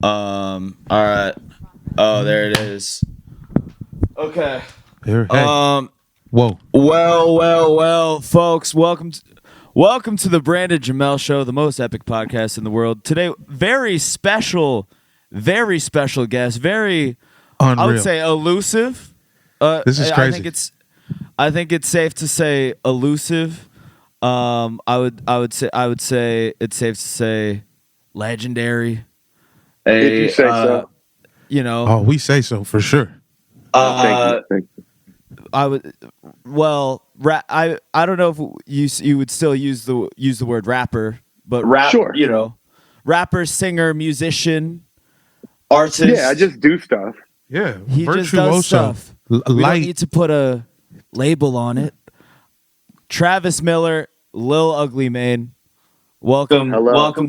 All right. Oh, there it is. Okay. Here, hey. Whoa. Well, folks. Welcome to the Brandon Jamel Show, the most epic podcast in the world. Today, very special guest. Very, Unreal. I would say, elusive. This is crazy. I think it's safe to say elusive. I would say it's safe to say legendary. If you say so. You know. Oh, we say so for sure. Thank you. I would. Well, I don't know if you would still use the word rapper, but Sure. You know, rapper, singer, musician, artist. Yeah, I just do stuff. Yeah, He virtuoso. just does stuff. We don't Light. need to put a label on it. Travis Miller, Lil Ugly Mane. Welcome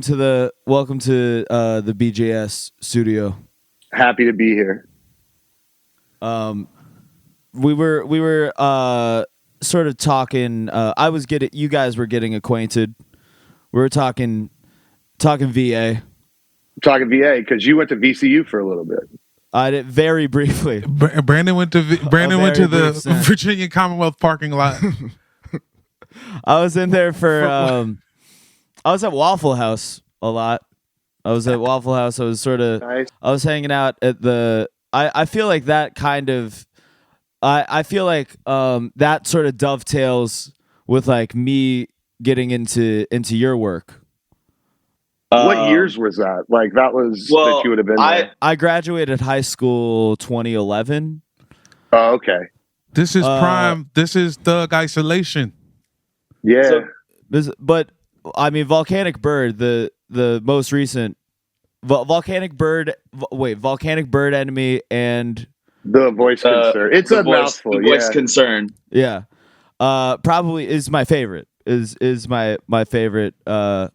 to the BJS studio. Happy to be here. We were sort of talking. You guys were getting acquainted. We were talking VA. Talking VA because you went to VCU for a little bit. I did very briefly. Brandon went to the Virginia Commonwealth parking lot. I was in there for. I was at Waffle House a lot. I was at Waffle House. I was Nice. I was hanging out at the. I feel like that kind of. I feel like that sort of dovetails with like me getting into your work. What years was that? Like that was that you would have been there. I graduated high school 2011. Oh, okay. This is prime. This is thug isolation. Yeah. But I mean, Volcanic Bird, the most recent Volcanic Bird Enemy and The voice concern. It's a mouthful. The voice concern. Yeah. Probably is my favorite. Is my favorite The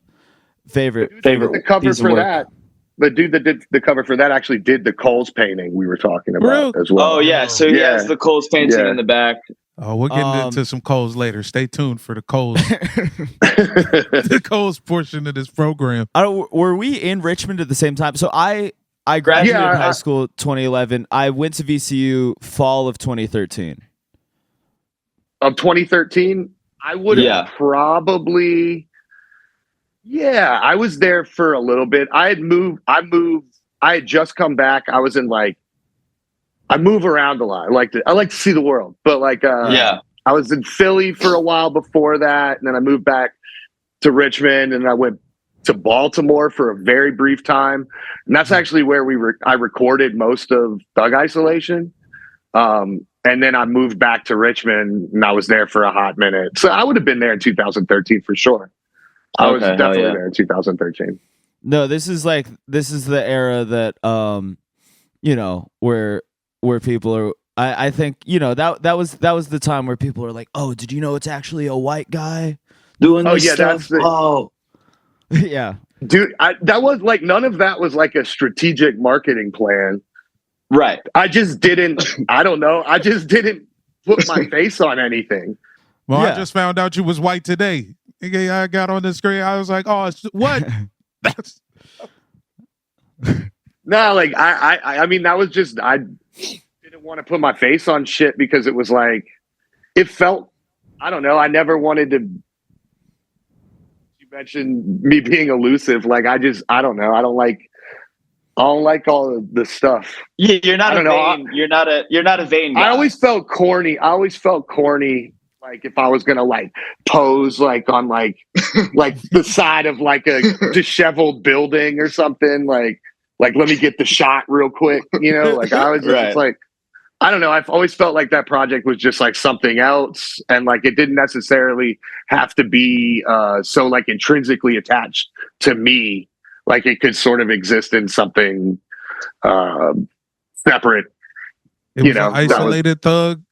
cover piece of for work. that. The dude that did the cover for that actually did the Kohls painting we were talking about as well. Oh yeah, so he Yeah. has the Kohls painting Yeah. in the back. Oh, we're getting into some Kohls later. Stay tuned for the Kohls, the Kohls portion of this program. Were we in Richmond at the same time? So I graduated high school 2011. I went to VCU fall of 2013. Of 2013, I would have probably. Yeah, I was there for a little bit. I had just come back. I was in I move around a lot. I like to see the world. But I was in Philly for a while before that, and then I moved back to Richmond, and I went to Baltimore for a very brief time. And that's actually where I recorded most of Thug Isolation. And then I moved back to Richmond, and I was there for a hot minute. So I would have been there in 2013 for sure. I was definitely there in 2013. No, this is the era that where people are. I think that was the time where people are like, oh, did you know it's actually a white guy doing this stuff? Yeah, dude, that was none of that was like a strategic marketing plan. Right. I just didn't. I don't know. I just didn't put my face on anything. Well, I just found out you was white today. I got on the screen. I was like, "Oh, what?" That's no, I mean, that was just I didn't want to put my face on shit because it was it felt. I don't know. I never wanted to. You mentioned me being elusive. I don't know. I don't like all of the stuff. Yeah, you're not vain. You're not a vain guy. I always felt corny. If I was gonna pose on the side of a disheveled building or something, let me get the shot real quick, I was just I don't know. I've always felt like that project was just something else, and it didn't necessarily have to be so intrinsically attached to me. It could sort of exist in something separate. it was an isolated thug.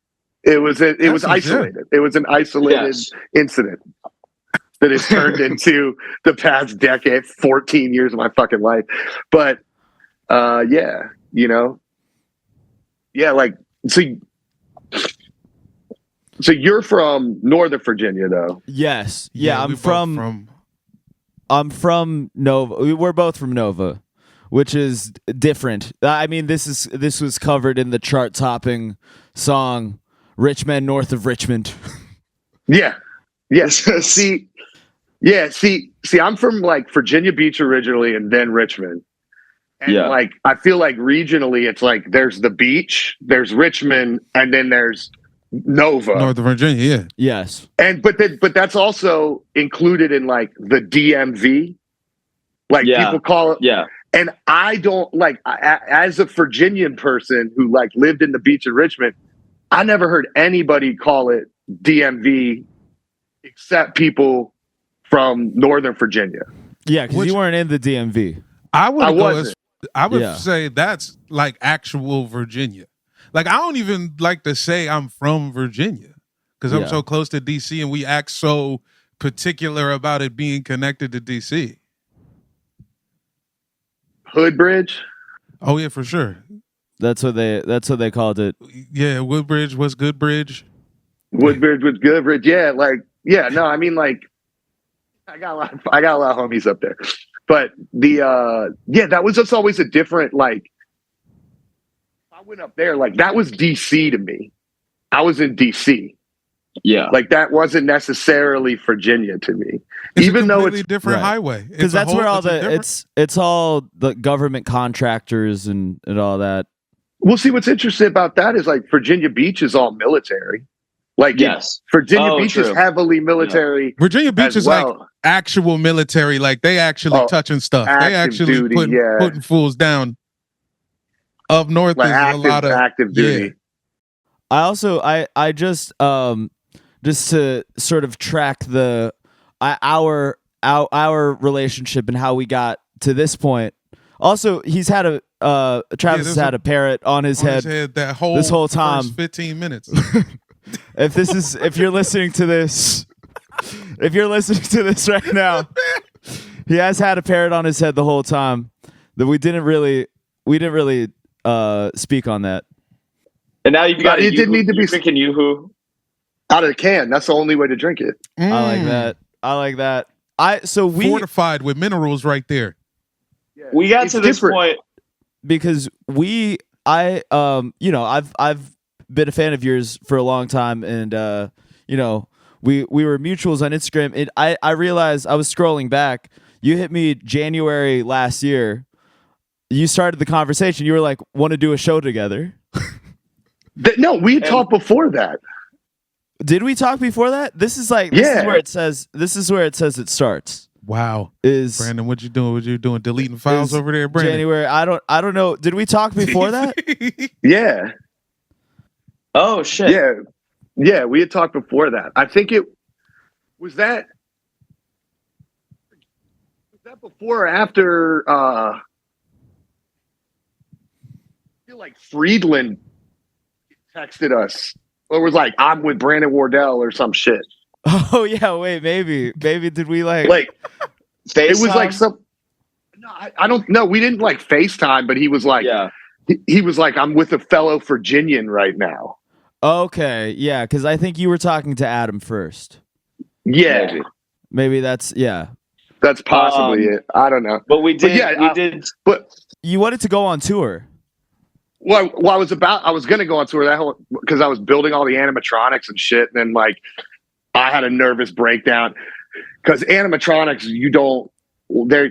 It was isolated. It was an isolated incident that has turned into the past decade, 14 years of my fucking life. But so you're from Northern Virginia, though. Yes. Yeah, I'm from Nova. We're both from Nova. which is different. I mean, this was covered in the chart-topping song "Rich Men North of Richmond." Yeah. Yes. See, I'm from like Virginia Beach originally and then Richmond. And like I feel like regionally it's like there's the beach, there's Richmond, and then there's Nova. Northern Virginia, yeah. Yes. And but that's also included in like the DMV. Like people call it. Yeah. And I don't like as a Virginian person who like lived in the beach in Richmond, I never heard anybody call it DMV except people from Northern Virginia. Yeah, because you weren't in the DMV. I would say that's like actual Virginia. Like, I don't even like to say I'm from Virginia because I'm so close to DC and we act so particular about it being connected to DC. Hoodbridge? Oh yeah, for sure. That's what they called it. Yeah, Woodbridge was Goodbridge. Woodbridge was Goodbridge. Yeah, like no, I mean like I got a lot of homies up there. But that was just always a different like I went up there, like that was DC to me. I was in DC. Yeah. Like that wasn't necessarily Virginia to me. Even though it's a different highway. Because that's where all it's all the government contractors and all that. Well, see what's interesting about that is like Virginia Beach is all military. Like Virginia Beach is heavily military. Yeah. Virginia Beach is like actual military, like they actually touching stuff. They actually putting fools down. Up north like is a lot of active duty. Yeah. I also I just to sort of track our relationship and how we got to this point. Also, he's had Travis has had a parrot on his head this whole time. 15 minutes. If you're listening to this right now, he has had a parrot on his head the whole time. That we didn't really speak on that. And now you've got it didn't need to be drinking Yoo-hoo out of the can. That's the only way to drink it. I like that. We fortified with minerals right there. Yeah, we got to this point because I've been a fan of yours for a long time, and we were mutuals on Instagram. And I realized I was scrolling back. You hit me January last year. You started the conversation. You were like, "Want to do a show together?" No, we talked before that. Did we talk before that? This is where it says it starts. Wow. Is Brandon, what you doing? What you doing? Deleting files over there, Brandon? January. I don't know. Did we talk before that? Yeah. Oh shit. Yeah, we had talked before that. I think it was that before or after I feel like Friedland texted us. Or was like, I'm with Brandon Wardell or some shit. Oh yeah, wait, maybe did we like FaceTime? It was like some. No, I don't know. We didn't like FaceTime, but he was like, he was like, I'm with a fellow Virginian right now. Okay, yeah, because I think you were talking to Adam first. Yeah, maybe that's That's possibly it. I don't know. But we did. But you wanted to go on tour. Well, I was going to go on tour because I was building all the animatronics and shit. And then like I had a nervous breakdown because animatronics,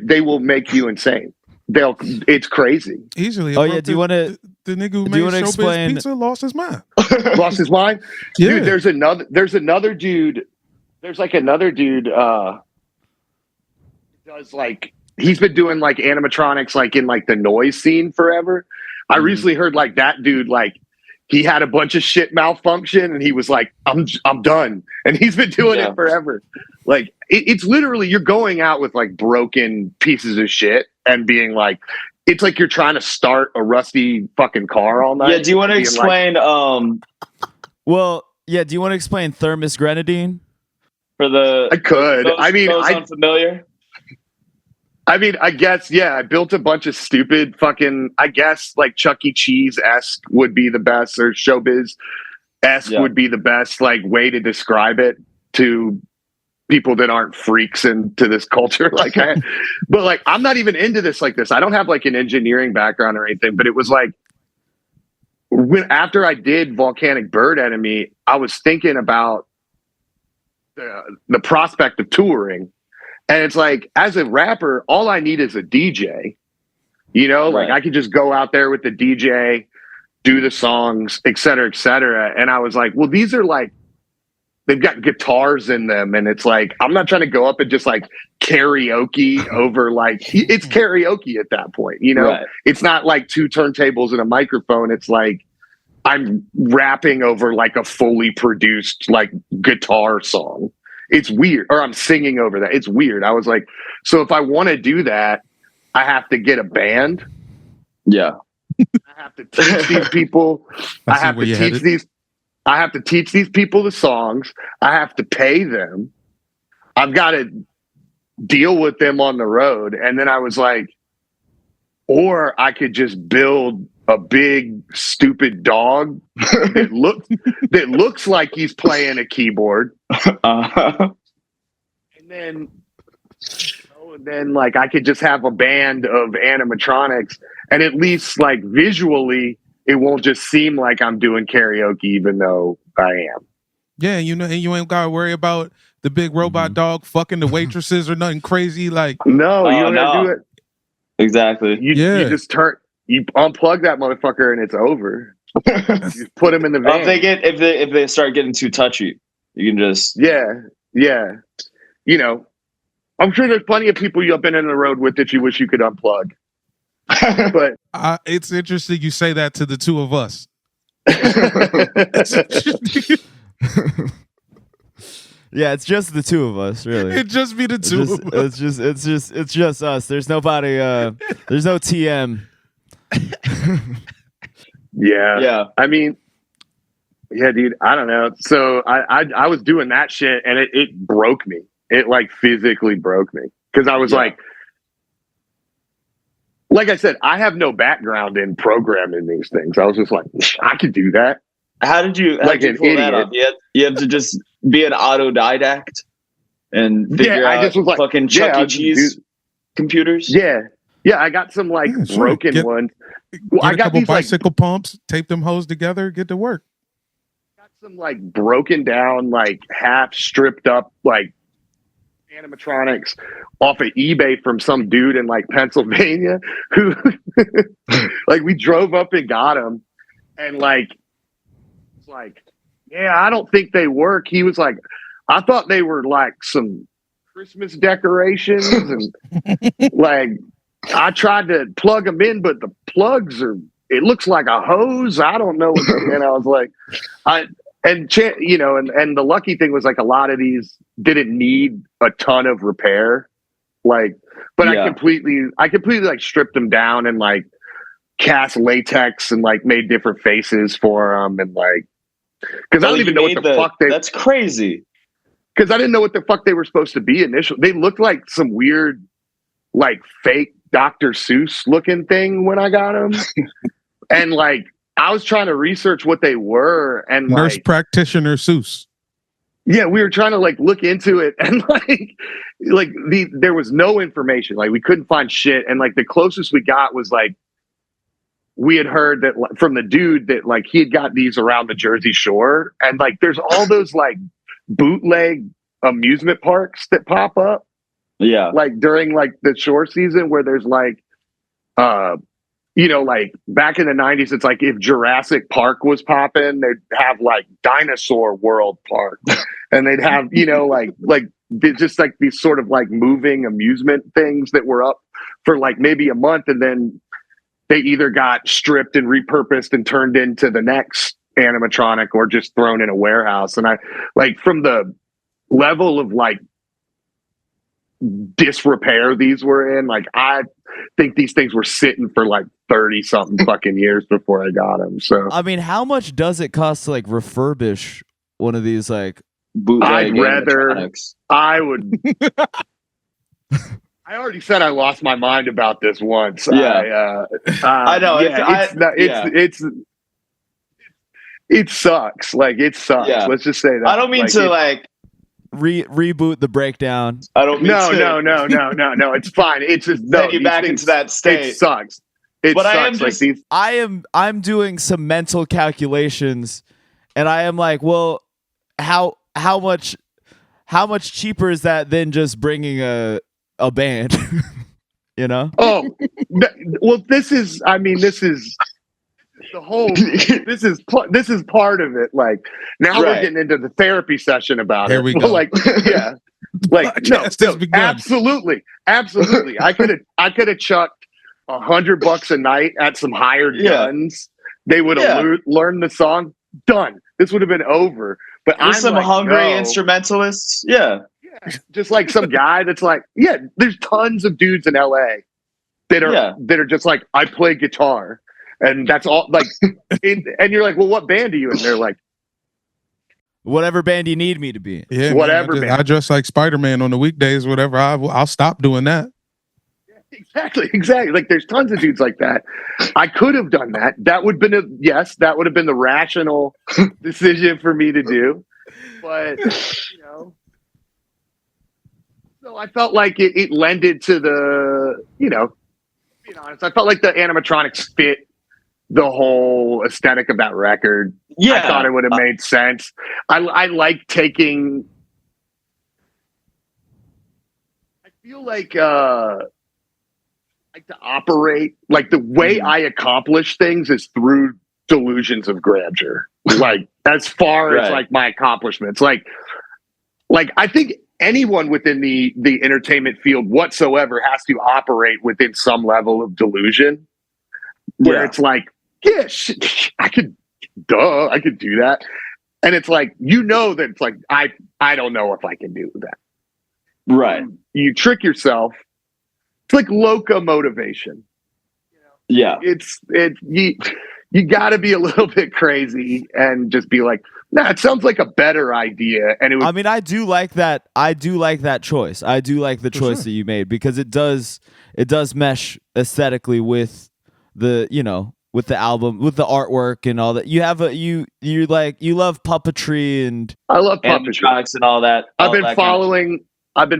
they will make you insane. It's crazy. Easily. Oh yeah. Do you want to, the nigga who made Showbiz Pizza lost his mind. Lost his mind? Yeah. Dude, there's another dude. There's like another dude, does like, he's been doing like animatronics, like in like the noise scene forever. I recently heard like that dude, like he had a bunch of shit malfunction and he was like, I'm done. And he's been doing it forever. Like it's literally, you're going out with like broken pieces of shit and being like, it's like you're trying to start a rusty fucking car all night. Yeah. Do you want to explain? Well, yeah. Do you want to explain thermos grenadine? For the, I could. Those unfamiliar. I mean, I guess, yeah, I built a bunch of stupid fucking, I guess, like Chuck E. Cheese-esque would be the best, or Showbiz-esque would be the best, like, way to describe it to people that aren't freaks into this culture. But like, I'm not even into this like this. I don't have like an engineering background or anything, but it was like, after I did Volcanic Bird Enemy, I was thinking about the prospect of touring. And it's like, as a rapper, all I need is a DJ, you know, like I could just go out there with the DJ, do the songs, et cetera, et cetera. And I was like, well, these are like, they've got guitars in them. And it's like, I'm not trying to go up and just like karaoke over like, it's karaoke at that point, you know, it's not like 2 turntables and a microphone. It's like, I'm rapping over like a fully produced like guitar song. It's weird. Or I'm singing over that. It's weird. I was like, so if I want to do that, I have to get a band. Yeah. I have to teach these people. I have to teach these people the songs. I have to pay them. I've got to deal with them on the road. And then I was like, or I could just build a big stupid dog that looks like he's playing a keyboard. And then like I could just have a band of animatronics, and at least like visually it won't just seem like I'm doing karaoke, even though I am. Yeah, you know, and you ain't gotta worry about the big robot dog fucking the waitresses or nothing crazy. Like, no, you don't gotta do it. Exactly. You just you unplug that motherfucker and it's over. You just put him in the van. If they start getting too touchy, you can just yeah. You know, I'm sure there's plenty of people you've been in the road with that you wish you could unplug. But it's interesting you say that to the two of us. Yeah, it's just the two of us, really. It'd just be the two of us. It's just us. There's nobody. There's no TM. Yeah. I mean, yeah, dude. I don't know. So I was doing that shit, and it broke me. It like physically broke me because I was like I said, I have no background in programming these things. I was just like, I could do that. How did you pull that up? You have to just be an autodidact and figure out just was like, fucking Chuck E. Cheese computers. Yeah. I got some like broken ones. Well, I got a couple bicycle pumps, tape them hoes together, get to work. Got some like broken down, like half stripped up, like animatronics off of eBay from some dude in like Pennsylvania who like we drove up and got him, and like it's like, yeah, I don't think they work. He was like, I thought they were like some Christmas decorations, and like I tried to plug them in, but the plugs it looks like a hose. I don't know what and I was like, you know, and the lucky thing was like a lot of these didn't need a ton of repair. Like, but I completely like stripped them down and like cast latex and like made different faces for them, and like, because I don't even know what the fuck that's crazy. Because I didn't know what the fuck they were supposed to be initially. They looked like some weird, like fake Dr. Seuss looking thing when I got them. And like, I was trying to research what they were, and nurse like, practitioner Seuss. Yeah, we were trying to like look into it, and like there was no information. Like we couldn't find shit, and like the closest we got was like we had heard that from the dude that like he had got these around the Jersey Shore, and like there's all those like bootleg amusement parks that pop up. Yeah, like during like the shore season where there's like you know, like back in the 90s, it's like if Jurassic Park was popping, they'd have like Dinosaur World Park, and they'd have, you know, like just like these sort of like moving amusement things that were up for like maybe a month, and then they either got stripped and repurposed and turned into the next animatronic or just thrown in a warehouse. And I like, from the level of like disrepair these were in, like I think these things were sitting for like 30 something fucking years before I got them. So I mean, how much does it cost to like refurbish one of these like bootleg animatronics? I would I already said I lost my mind about this once. Yeah, I know. It sucks. Like it sucks. Yeah. Let's just say that. I don't mean to like reboot the breakdown. I don't mean no. It's fine. It's just send you back into that state. It sucks. But I'm doing some mental calculations, and I am like, well, how much cheaper is that than just bringing a band? You know? Oh, well, this is the whole. This is part of it. Like now we're getting into the therapy session about Here we go. Like, yeah, like no, absolutely. I could have chucked $100 a night at some hired guns. They would have learned the song. Done. This would have been over. But there's some hungry instrumentalists. Yeah. Just like some guy that's like, there's tons of dudes in LA that are just like, I play guitar, and that's all. Like, and you're like, well, what band are you in? They're like, whatever band you need me to be. Yeah, whatever. I dress like Spider-Man on the weekdays. Whatever. I'll stop doing that. Exactly. Like, there's tons of dudes like that. I could have done that. That would have been that would have been the rational decision for me to do. But so I felt like it lended to the, being honest, I felt like the animatronics fit the whole aesthetic of that record. Yeah. I thought it would have made sense. I like taking, I feel like to operate, like the way I accomplish things is through delusions of grandeur. Like as far as like my accomplishments, like I think anyone within the entertainment field whatsoever has to operate within some level of delusion where it's like, I could do that. And it's like, that it's like, I don't know if I can do that. Right. You trick yourself. It's like loco motivation. Yeah. You got to be a little bit crazy and just be like, nah, it sounds like a better idea. And I do like that. I do like that choice. I do like the choice that you made, because it does mesh aesthetically with the, with the album, with the artwork and all that. You have you love puppetry, and I love puppetry animatronics and all that. I've been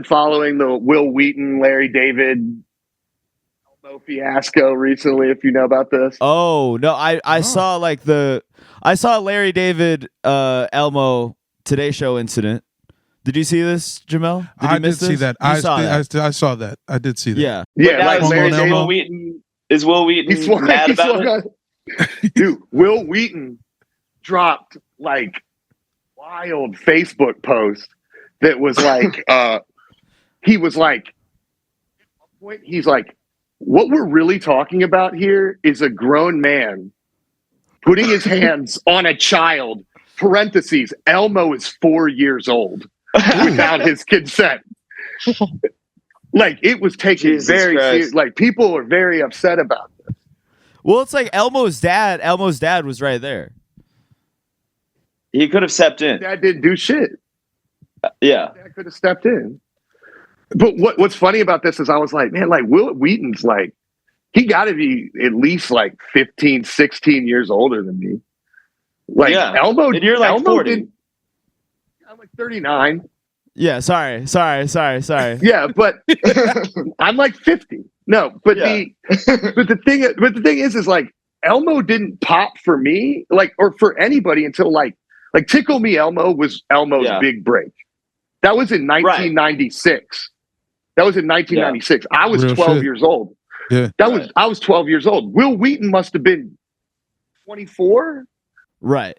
following the Will Wheaton, Larry David Elmo fiasco recently, if you know about this. Oh no, I saw I saw Larry David Elmo Today Show incident. Did you see this, Jamel? I did see that. I saw that. I did see that. Yeah. Like Larry David Wheaton. Is Will Wheaton mad about it? Dude, Will Wheaton dropped like wild Facebook post that was like, he's like, what we're really talking about here is a grown man putting his hands on a child, parentheses, Elmo is 4 years old, without his consent. Like, it was taken very serious. Like, people are very upset about this. Well, it's like Elmo's dad was right there. He could have stepped in. Dad didn't do shit. Yeah. Dad could have stepped in. But what's funny about this is I was like, man, like Will Wheaton's like, he got to be at least like 15, 16 years older than me. Like Elmo, and you're like Elmo 40. I'm like 39. Yeah, sorry. Yeah, but I'm like 50. No, but the thing is like Elmo didn't pop for me, like, or for anybody until like Tickle Me Elmo was Elmo's big break. That was in 1996. That was in 1996. I was 12 years old. Yeah. I was 12 years old. Will Wheaton must have been 24. Right.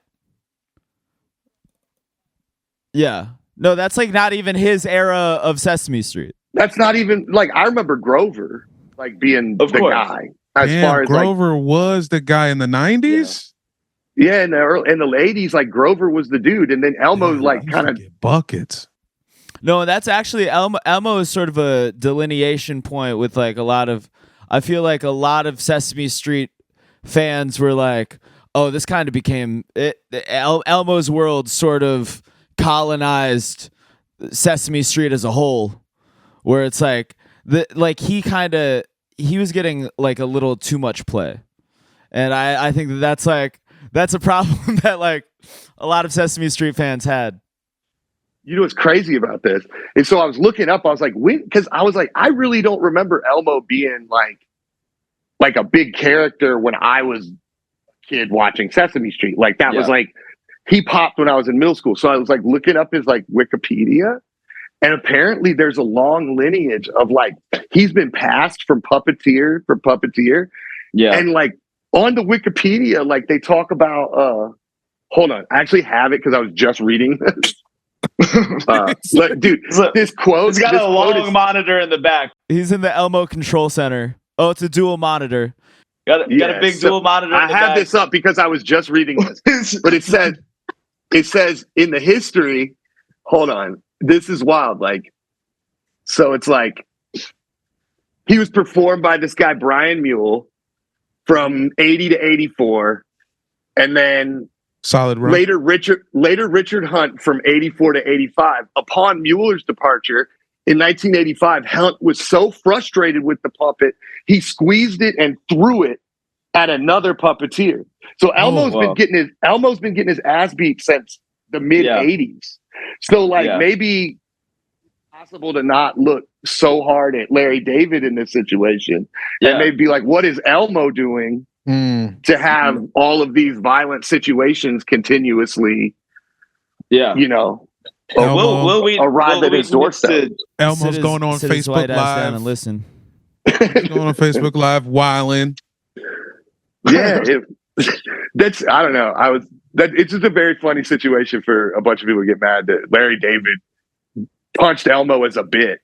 Yeah. No, that's like not even his era of Sesame Street. That's not even like, I remember Grover like being the guy. As far as Grover was the guy in the 90s. Yeah, in the 80s, like Grover was the dude, and then Elmo like kind of buckets. No, that's actually Elmo is sort of a delineation point with like a lot of. I feel like a lot of Sesame Street fans were like, "Oh, this kind of became it." Elmo's world sort of colonized Sesame Street as a whole, where it's like he was getting like a little too much play, and I think that's a problem that like a lot of Sesame Street fans had. You know what's crazy about this? And so I was looking up, I was like, because I was like, I really don't remember Elmo being like a big character when I was a kid watching Sesame Street. Like that was like, he popped when I was in middle school. So I was like looking up his like Wikipedia, and apparently there's a long lineage of like, he's been passed from puppeteer. Yeah. And like on the Wikipedia, like they talk about, hold on, I actually have it because I was just reading this. Dude, this quote. It's got a long monitor in the back. He's in the Elmo Control Center. Oh, it's a dual monitor. Got a big dual monitor. I have this up because I was just reading this, but it says in the history. Hold on, this is wild. Like, so it's like he was performed by this guy Brian Mule from 80 to 84, and then. Solid run. Later Richard Hunt from 84 to 85. Upon Mueller's departure in 1985, Hunt was so frustrated with the puppet, he squeezed it and threw it at another puppeteer. So Elmo's been getting his ass beat since the mid 80s. So like maybe it's possible to not look so hard at Larry David in this situation. And maybe be like, what is Elmo doing? To have all of these violent situations continuously, you know, arrive at his doorstep. Elmo's going on Facebook Live and listen. He's going on Facebook Live, wilding. Yeah, that's I don't know. It's just a very funny situation for a bunch of people to get mad that Larry David punched Elmo as a bit.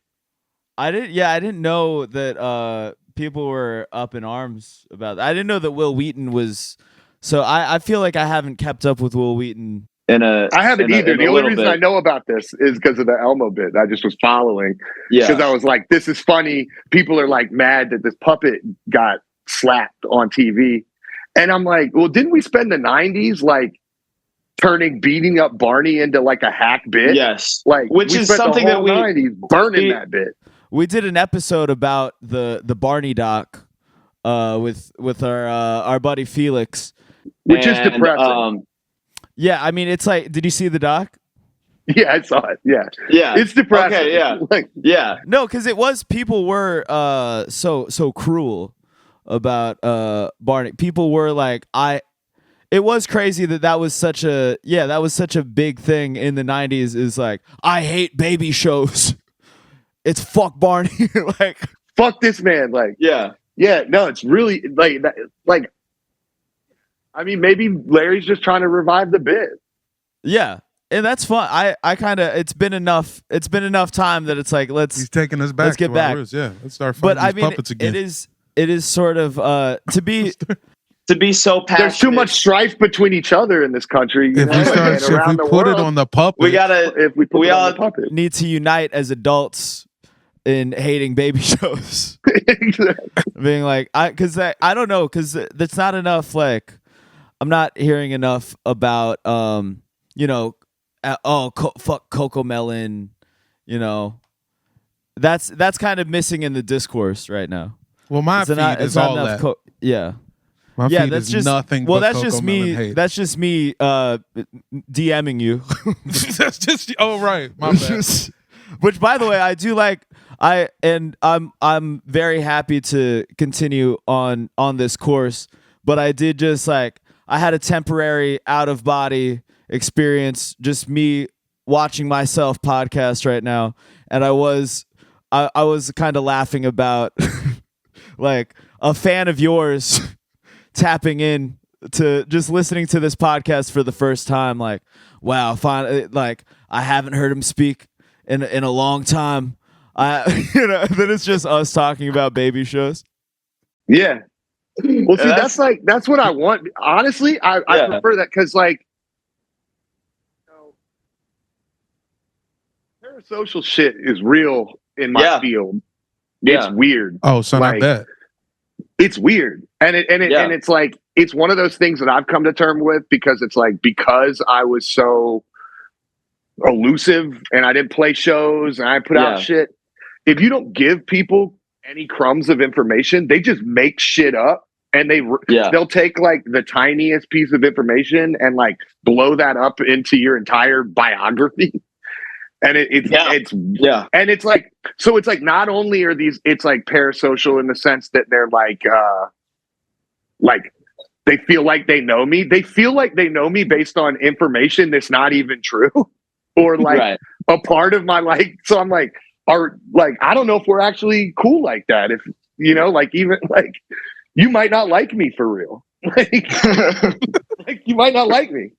I didn't know that. People were up in arms about that. I didn't know that Will Wheaton was. So I feel like I haven't kept up with Will Wheaton. I haven't either. The only reason I know about this is because of the Elmo bit. I just was following. Because I was like, this is funny. People are like mad that this puppet got slapped on TV. And I'm like, well, didn't we spend the 90s like beating up Barney into like a hack bit? Yes. Like, which is something that 90s burning that bit. We did an episode about the Barney doc with our buddy Felix, which is depressing. Yeah, I mean, it's like, did you see the doc? Yeah, I saw it. Yeah, it's depressing. Okay, yeah, no, because people were so cruel about Barney. People were like, it was crazy that was such a big thing in the 90s. Is like, I hate baby shows. It's fuck Barney. Like, fuck this man. Like, no, it's really like that. Like, I mean, maybe Larry's just trying to revive the bit. Yeah, and that's fun. I kind of it's been enough time that it's like he's taking us back. Let's get back. Let's start fighting these puppets again. It is sort of to be so passionate. There's too much strife between each other in this country. If we put it on the puppet, we gotta. If we put it on the puppet, need to unite as adults in hating baby shows. Being like, because I don't know, because that's not enough. Like, I'm not hearing enough about fuck Coco Melon. You know, that's kind of missing in the discourse right now. Well, my feed is all that. My feed that's is just nothing. Well, but that's Coco just me. Melon hate. That's just me DMing you. That's just. Oh right, my bad. Which, by the way, I do like. I'm very happy to continue on this course, but I did just like, I had a temporary out of body experience, just me watching myself podcast right now, and I was kind of laughing about like a fan of yours tapping in to just listening to this podcast for the first time. Like, wow, like I haven't heard him speak in a long time. Then it's just us talking about baby shows. Yeah. Well, see, that's what I want. Honestly, I prefer that because, like, parasocial shit is real in my field. It's weird. Oh, so like, I bet it's weird, and it's like it's one of those things that I've come to terms with because it's like because I was so elusive and I didn't play shows and I put out shit. If you don't give people any crumbs of information, they just make shit up, and they'll take like the tiniest piece of information and like blow that up into your entire biography. And it's and it's like, so it's like, not only are these, it's like parasocial in the sense that they're like they feel like they know me. They feel like they know me based on information that's not even true, or like a part of my like. So I'm like, I don't know if we're actually cool like that. If like, even like, you might not like me for real. Like, like you might not like me.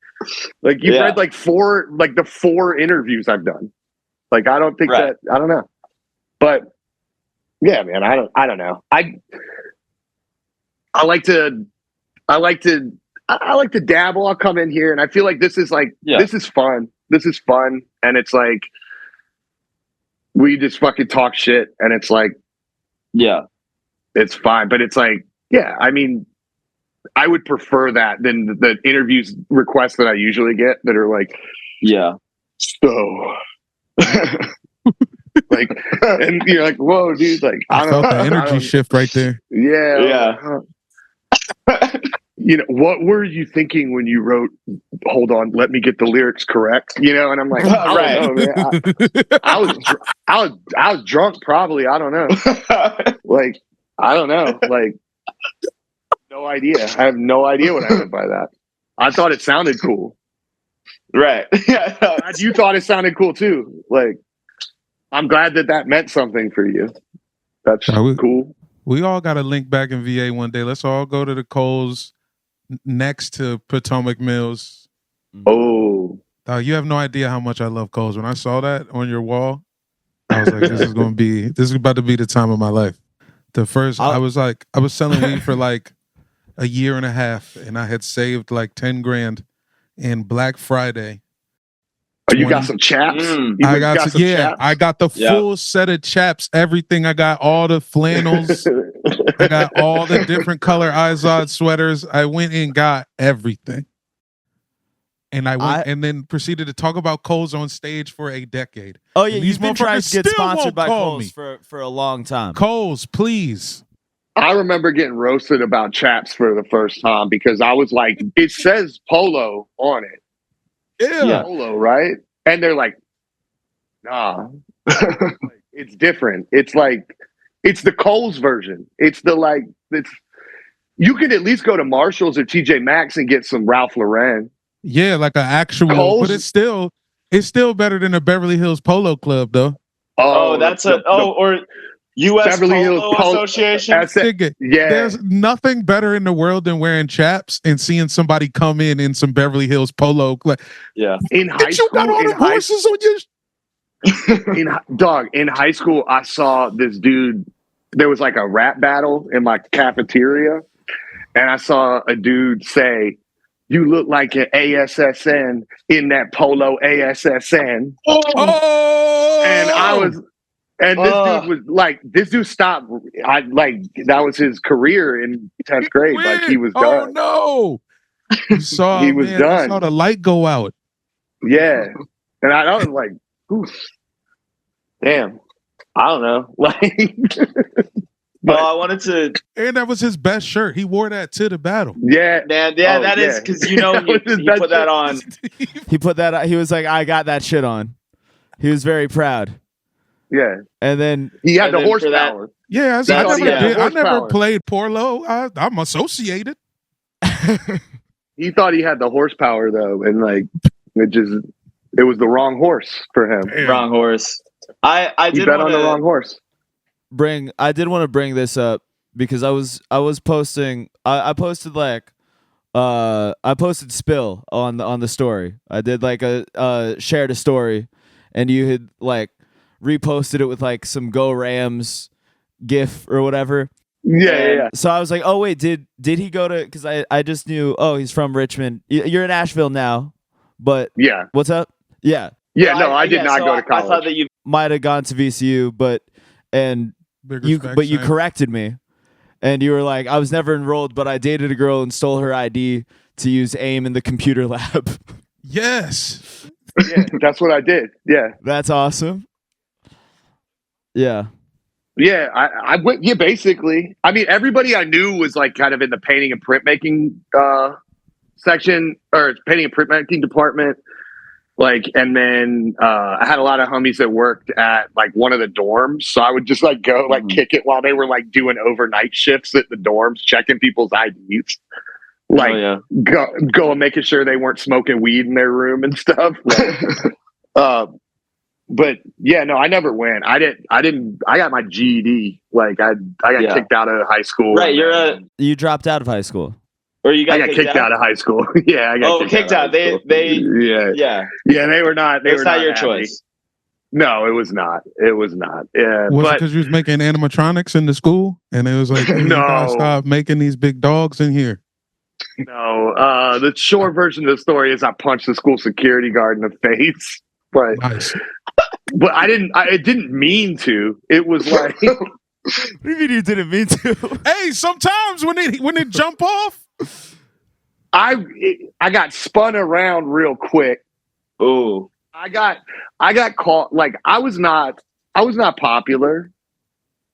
Like you've read like the 4 interviews I've done. Like I don't think that, I don't know, but yeah, man, I don't know. I like to dabble. I'll come in here and I feel like this is like, this is fun. This is fun. And it's like, we just fucking talk shit and it's like, it's fine. But it's like, I mean, I would prefer that than the interviews requests that I usually get that are like, so like, and you're like, whoa, dude, like, I felt the energy shift right there. What were you thinking when you wrote, hold on, let me get the lyrics correct, and I'm like, I don't know, man. I was drunk probably, I don't know. Like, I don't know, like, no idea. I have no idea what I meant by that. I thought it sounded cool. Right. Glad you thought it sounded cool too. Like, I'm glad that meant something for you. That's cool. We all got to link back in VA one day. Let's all go to the Kohls next to Potomac Mills. Oh. You have no idea how much I love Kohls. When I saw that on your wall, I was like, this is about to be the time of my life. I was selling weed for like a year and a half, and I had saved like 10 grand in Black Friday. Oh, you got some chaps? I got the full set of chaps, everything. I got all the flannels. I got all the different color Izod sweaters. I went and got everything. And I went and then proceeded to talk about Kohls on stage for a decade. Oh yeah, you've been trying to get sponsored by Kohls for a long time. Kohls, please. I remember getting roasted about chaps for the first time because I was like, it says Polo on it. Yeah. Polo, right? And they're like, nah. It's different. It's like, it's the Kohls version. It's you could at least go to Marshall's or TJ Maxx and get some Ralph Lauren. Yeah, like an actual Kohls, but it's still better than a Beverly Hills Polo Club though. Or U.S. Beverly Polo Hills Association. There's nothing better in the world than wearing chaps and seeing somebody come in some Beverly Hills Polo. In high school, you got all the horses on your. In high school, I saw this dude. There was like a rap battle in my cafeteria, and I saw a dude say, "You look like an ASSN in that Polo ASSN." Oh, and I was. And this dude was like, this dude stopped. That was his career in 10th grade. Like he was done. Oh no! He was done. I saw the light go out. Yeah, and I was like, oof. Damn. I don't know. Like, I wanted to. And that was his best shirt. He wore that to the battle. Yeah, that is because he put that on. He put that on. He was like, I got that shit on. He was very proud. Yeah, and then he had the horsepower. Yeah, I never played Polo. I'm associated. He thought he had the horsepower though, and like it was the wrong horse for him. Damn. Wrong horse. I did bet on the wrong horse. I did want to bring this up because I was posting. I posted I posted spill on the story. I did like shared a story, and you had like reposted it with like some Go Rams gif or whatever. Yeah. So I was like, oh wait, did he go to? Because I just knew. Oh, he's from Richmond. You're in Asheville now, but yeah. What's up? Yeah. Yeah. No, I did not go to college. I thought that you might have gone to VCU, but you corrected me, and you were like, I was never enrolled, but I dated a girl and stole her ID to use AIM in the computer lab. Yes. Yeah, that's what I did. Yeah. That's awesome. Yeah. Yeah, I went. Yeah, basically. I mean, everybody I knew was like kind of in the painting and printmaking section, or painting and printmaking department. Like, and then I had a lot of homies that worked at like one of the dorms, so I would just like go like kick it while they were like doing overnight shifts at the dorms, checking people's IDs, like go and making sure they weren't smoking weed in their room and stuff. Like, but yeah, no, I never went. I got my GED. Like I got kicked out of high school. Right, you dropped out of high school. Or I got kicked out of high school. Yeah, I got kicked out. They they were not. It's not your happy. Choice. No, it was not. It was not. Yeah, was it because you was making animatronics in the school, and it was like, hey, you gotta stop making these big dogs in here? No, the short version of the story is I punched the school security guard in the face, but nice. But I didn't mean to. It was like, what do you mean you didn't mean to? Hey, sometimes when it jump off. I got spun around real quick. Oh, I got caught. Like I was not popular.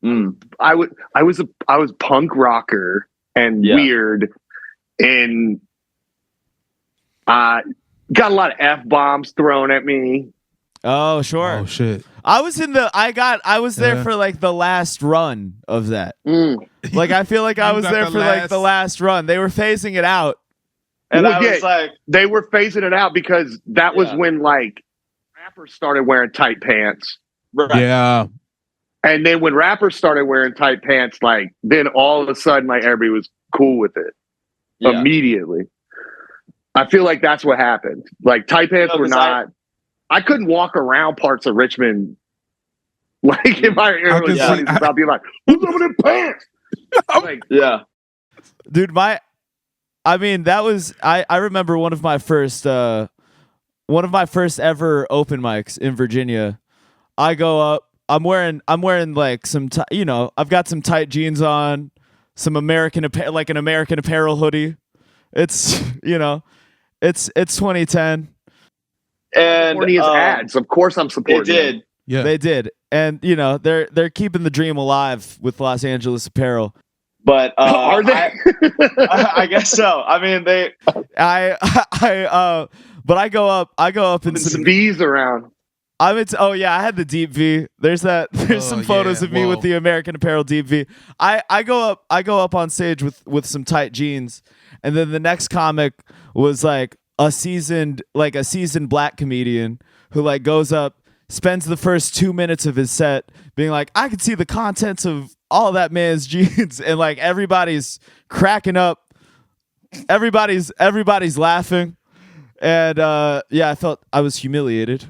I was punk rocker and weird, and I got a lot of F-bombs thrown at me. Oh sure. Oh shit. I was there for like the last run of that. Like I feel like I was there for like the last run. They were phasing it out. And I was like, they were phasing it out because that was when like rappers started wearing tight pants. Right. Yeah. And then when rappers started wearing tight pants, like then all of a sudden like everybody was cool with it immediately. I feel like that's what happened. Like tight pants were not. I couldn't walk around parts of Richmond like in my early 20s without being like, who's over them pants? Like, dude, I mean, that was I remember one of my first ever open mics in Virginia. I go up, I'm wearing like some I've got some tight jeans on, some an American Apparel hoodie. It's it's 2010. And ads, of course, I'm supporting. They did, they did, and they're keeping the dream alive with Los Angeles Apparel. But are they? I guess so. I mean, they. But I go up and some V's around. I had the deep V. There's some photos of me with the American Apparel deep V. I go up on stage with some tight jeans, and then the next comic was like a seasoned black comedian who like goes up, spends the first 2 minutes of his set being like, I can see the contents of all that man's jeans, and like everybody's cracking up, everybody's laughing, and I felt I was humiliated.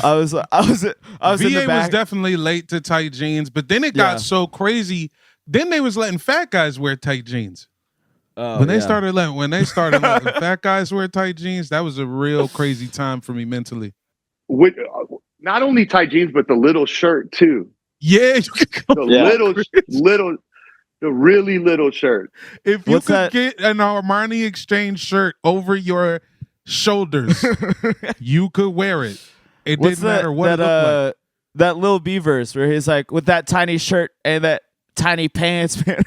I was VA in the back. was definitely late to tight jeans, but then it got so crazy. Then they was letting fat guys wear tight jeans. When they started letting fat guys wear tight jeans, that was a real crazy time for me mentally. With not only tight jeans, but the little shirt too. Yeah, the really little shirt. If you get an Armani Exchange shirt over your shoulders, you could wear it. It didn't matter what it looked like. That Lil B verse where he's like with that tiny shirt and that tiny pants, man.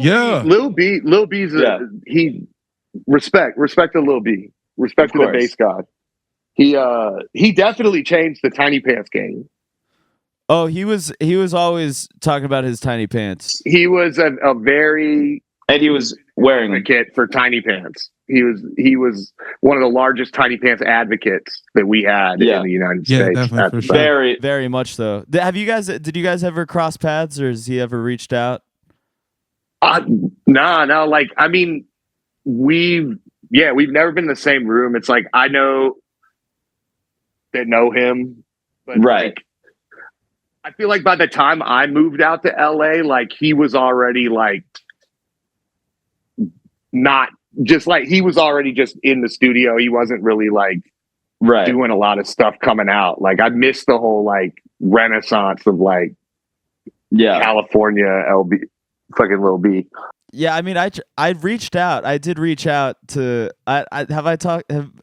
Lil B's he respect to Lil B. Respect to the bass god. He definitely changed the tiny pants game. Oh, he was always talking about his tiny pants. He was a very and he was wearing a kit for tiny pants. He was one of the largest tiny pants advocates that we had in the United States. Definitely, for sure. Very, very much so. Did you guys ever cross paths, or has he ever reached out? No. Like, I mean, we've never been in the same room. It's like I know him, but like, I feel like by the time I moved out to LA, like he was already like not just like he was already just in the studio. He wasn't really like doing a lot of stuff coming out. Like I missed the whole like renaissance of like California LB fucking Lil B. Yeah, I mean, I reached out. I did reach out to. I don't know.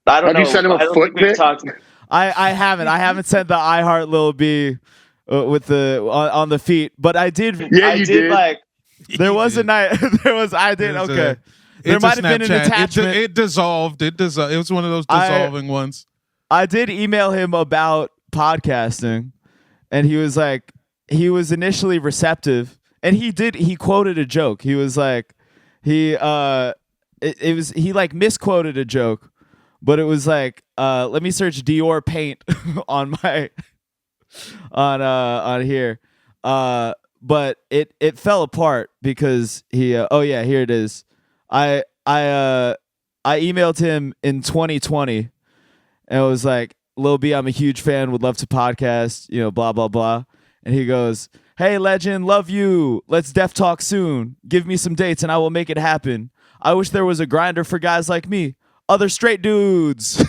Have you sent him a foot pic? I haven't. I haven't sent the I Heart Lil B with the on the feet, but I did. Yeah, you did. Like there was a night. I did. Okay. There might have been an attachment. It dissolved. It was one of those dissolving ones. I did email him about podcasting, and he was like, he was initially receptive, and he quoted a joke. He was like, he like misquoted a joke, but it was like, let me search Dior paint on my on here. But it fell apart because he here it is. I emailed him in 2020 and it was like, Lil B, I'm a huge fan, would love to podcast, blah blah blah. And he goes, "Hey legend, love you. Let's def talk soon. Give me some dates and I will make it happen. I wish there was a grinder for guys like me. Other straight dudes."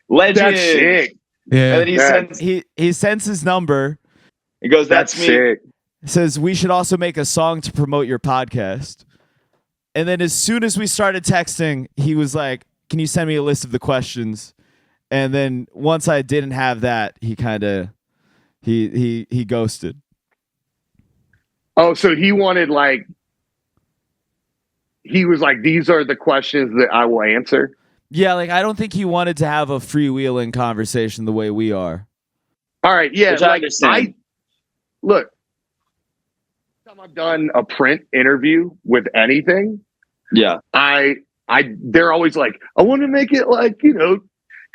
Legend. That's sick. Yeah. And then he sends his number. He goes, "That's me." Sick. Says we should also make a song to promote your podcast. And then as soon as we started texting, he was like, "Can you send me a list of the questions?" And then once I didn't have that, he kind of he ghosted. Oh, so he wanted he was like, "These are the questions that I will answer." Yeah, like I don't think he wanted to have a freewheeling conversation the way we are. All right, yeah, which I understand. Look, time I've done a print interview with anything, yeah, they're always like, "I want to make it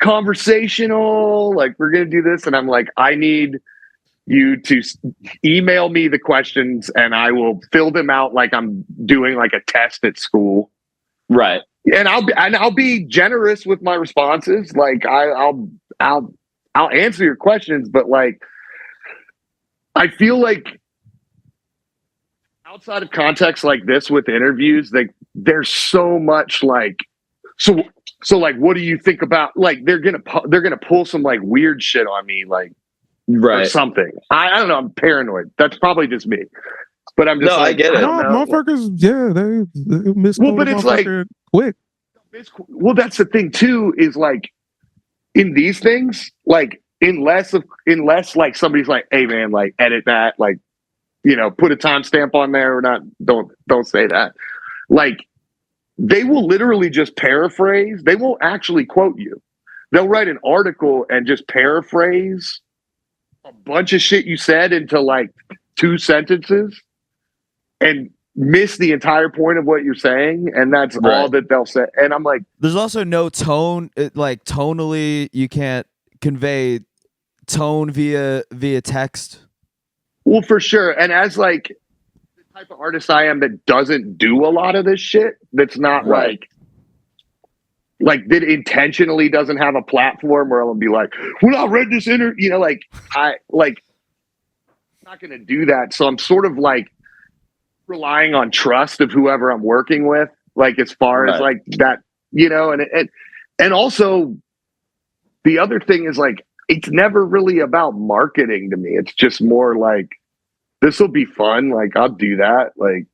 conversational, like we're gonna do this," and I'm like, "I need you to email me the questions and I will fill them out like I'm doing like a test at school." Right. And I'll be generous with my responses. Like I'll answer your questions, but like I feel like outside of context like this with interviews, there's so much like so like what do you think about, like they're gonna pull some like weird shit on me, like right or something. I don't know. I'm paranoid. That's probably just me. But I'm just I get it. No, motherfuckers, they miss. Well, but it's like quick. Well, that's the thing too. Is like in these things, like unless like somebody's like, "Hey man, like edit that, like put a timestamp on there or not." Don't say that. Like they will literally just paraphrase. They won't actually quote you. They'll write an article and just paraphrase a bunch of shit you said into like 2 sentences and miss the entire point of what you're saying, and that's right. All that they'll say. And I'm like, there's also no tone, like tonally you can't convey tone via text. Well, for sure. And as like the type of artist I am that doesn't do a lot of this shit, that's not right. like that intentionally doesn't have a platform where I'll be like, "When I read this like I'm not going to do that." So I'm sort of like relying on trust of whoever I'm working with, like as far as like that, and also the other thing is like, it's never really about marketing to me. It's just more like, this will be fun. Like I'll do that. Like,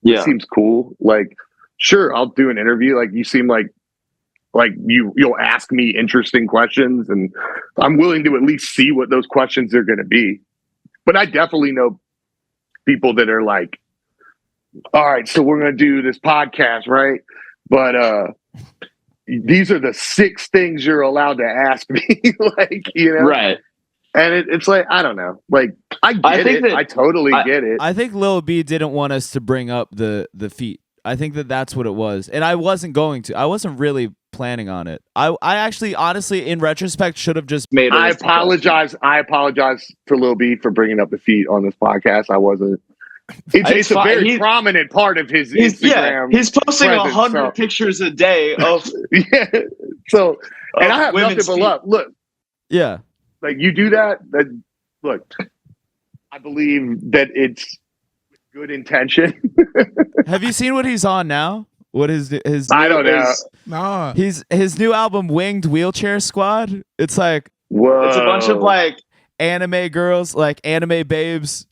it seems cool. Like, sure, I'll do an interview. Like you seem like you'll ask me interesting questions and I'm willing to at least see what those questions are going to be. But I definitely know people that are like, "All right, so we're going to do this podcast, right? But these are the 6 things you're allowed to ask me." Right. And it's like, I don't know. Like, I totally get it. I think Lil B didn't want us to bring up the feet. I think that's what it was. And I wasn't going to. I wasn't really planning on it. I actually, honestly, in retrospect, should have just made it. I apologize to Lil B for bringing up the feet on this podcast. I wasn't. It's a very prominent part of his Instagram. He's posting 100 pictures a day of So, and I have nothing but love. Look, yeah, like you do that. Look, I believe that it's with good intention. Have you seen what he's on now? What his I don't know. Nah. His new album, Winged Wheelchair Squad. It's like, whoa. It's a bunch of like anime girls, like anime babes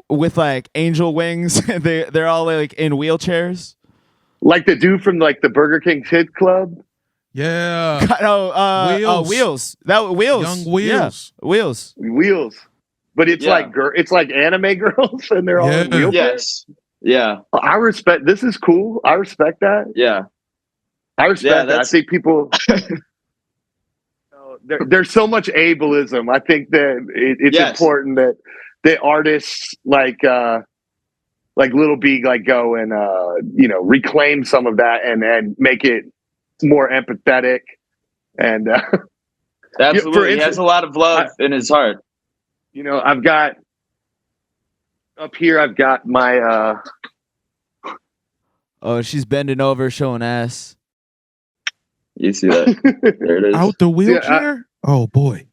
with like angel wings. They're all like in wheelchairs. Like the dude from like the Burger King Kid Club. Yeah. Wheels. Wheels. Young Wheels. Yeah. Wheels. But it's like it's like anime girls and they're all in wheelchairs. Yes. Yeah. I respect. This is cool. I respect that. Yeah. I respect that. I think people. There's so much ableism. I think that it's important that the artists like Little B go and reclaim some of that and make it more empathetic and absolutely. He has a lot of love in his heart. I've got up here. I've got my. Oh, she's bending over, showing ass. You see that? There it is. Out the wheelchair? Oh boy.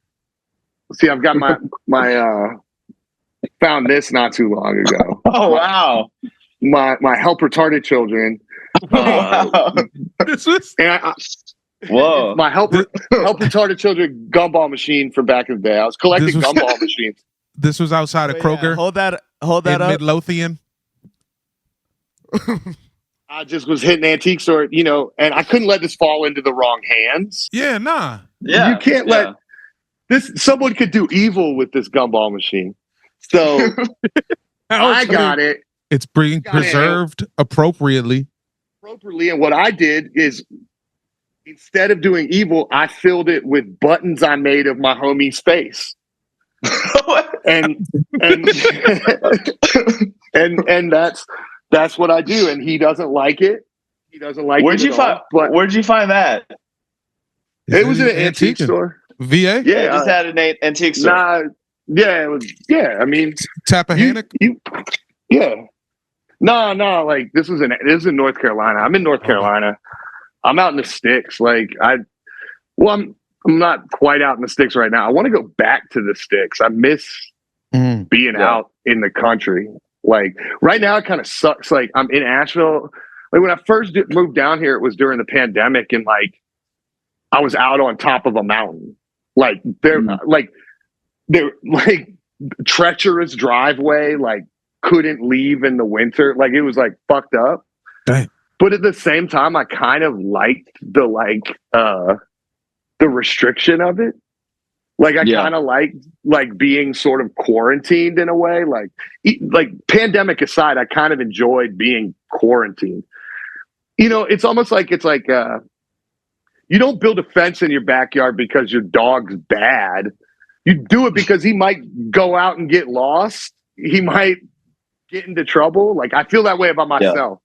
See, I've got my found this not too long ago. Oh wow. My help retarded children. Wow. Whoa. My help retarded children gumball machine from back in the day. I was collecting gumball machines. This was outside of Kroger. Yeah, hold that up. Midlothian. I just was hitting antique store, and I couldn't let this fall into the wrong hands. Yeah, nah. Yeah. You can't let this. Someone could do evil with this gumball machine. So I got it. It's being preserved appropriately. And what I did is, instead of doing evil, I filled it with buttons I made of my homie's face. and that's what I do. And he doesn't like it. He doesn't like Where'd you find that? It was in an antique store. VA? Yeah. I just had an antique store. Nah, yeah, it was. Yeah, I mean, Tappahannock. Yeah. No. Like this is in North Carolina. I'm in North Carolina. I'm out in the sticks. I'm not quite out in the sticks right now. I want to go back to the sticks. I miss being out in the country. Like right now, it kind of sucks. Like I'm in Asheville. Like when I first moved down here, it was during the pandemic, and like I was out on top of a mountain. Like they're treacherous driveway. Like couldn't leave in the winter. Like it was like fucked up. Dang. But at the same time, I kind of liked the restriction of it. Like I kind of like being sort of quarantined in a way. Like pandemic aside, I kind of enjoyed being quarantined. It's almost like you don't build a fence in your backyard because your dog's bad. You do it because he might go out and get lost. He might get into trouble. Like I feel that way about myself.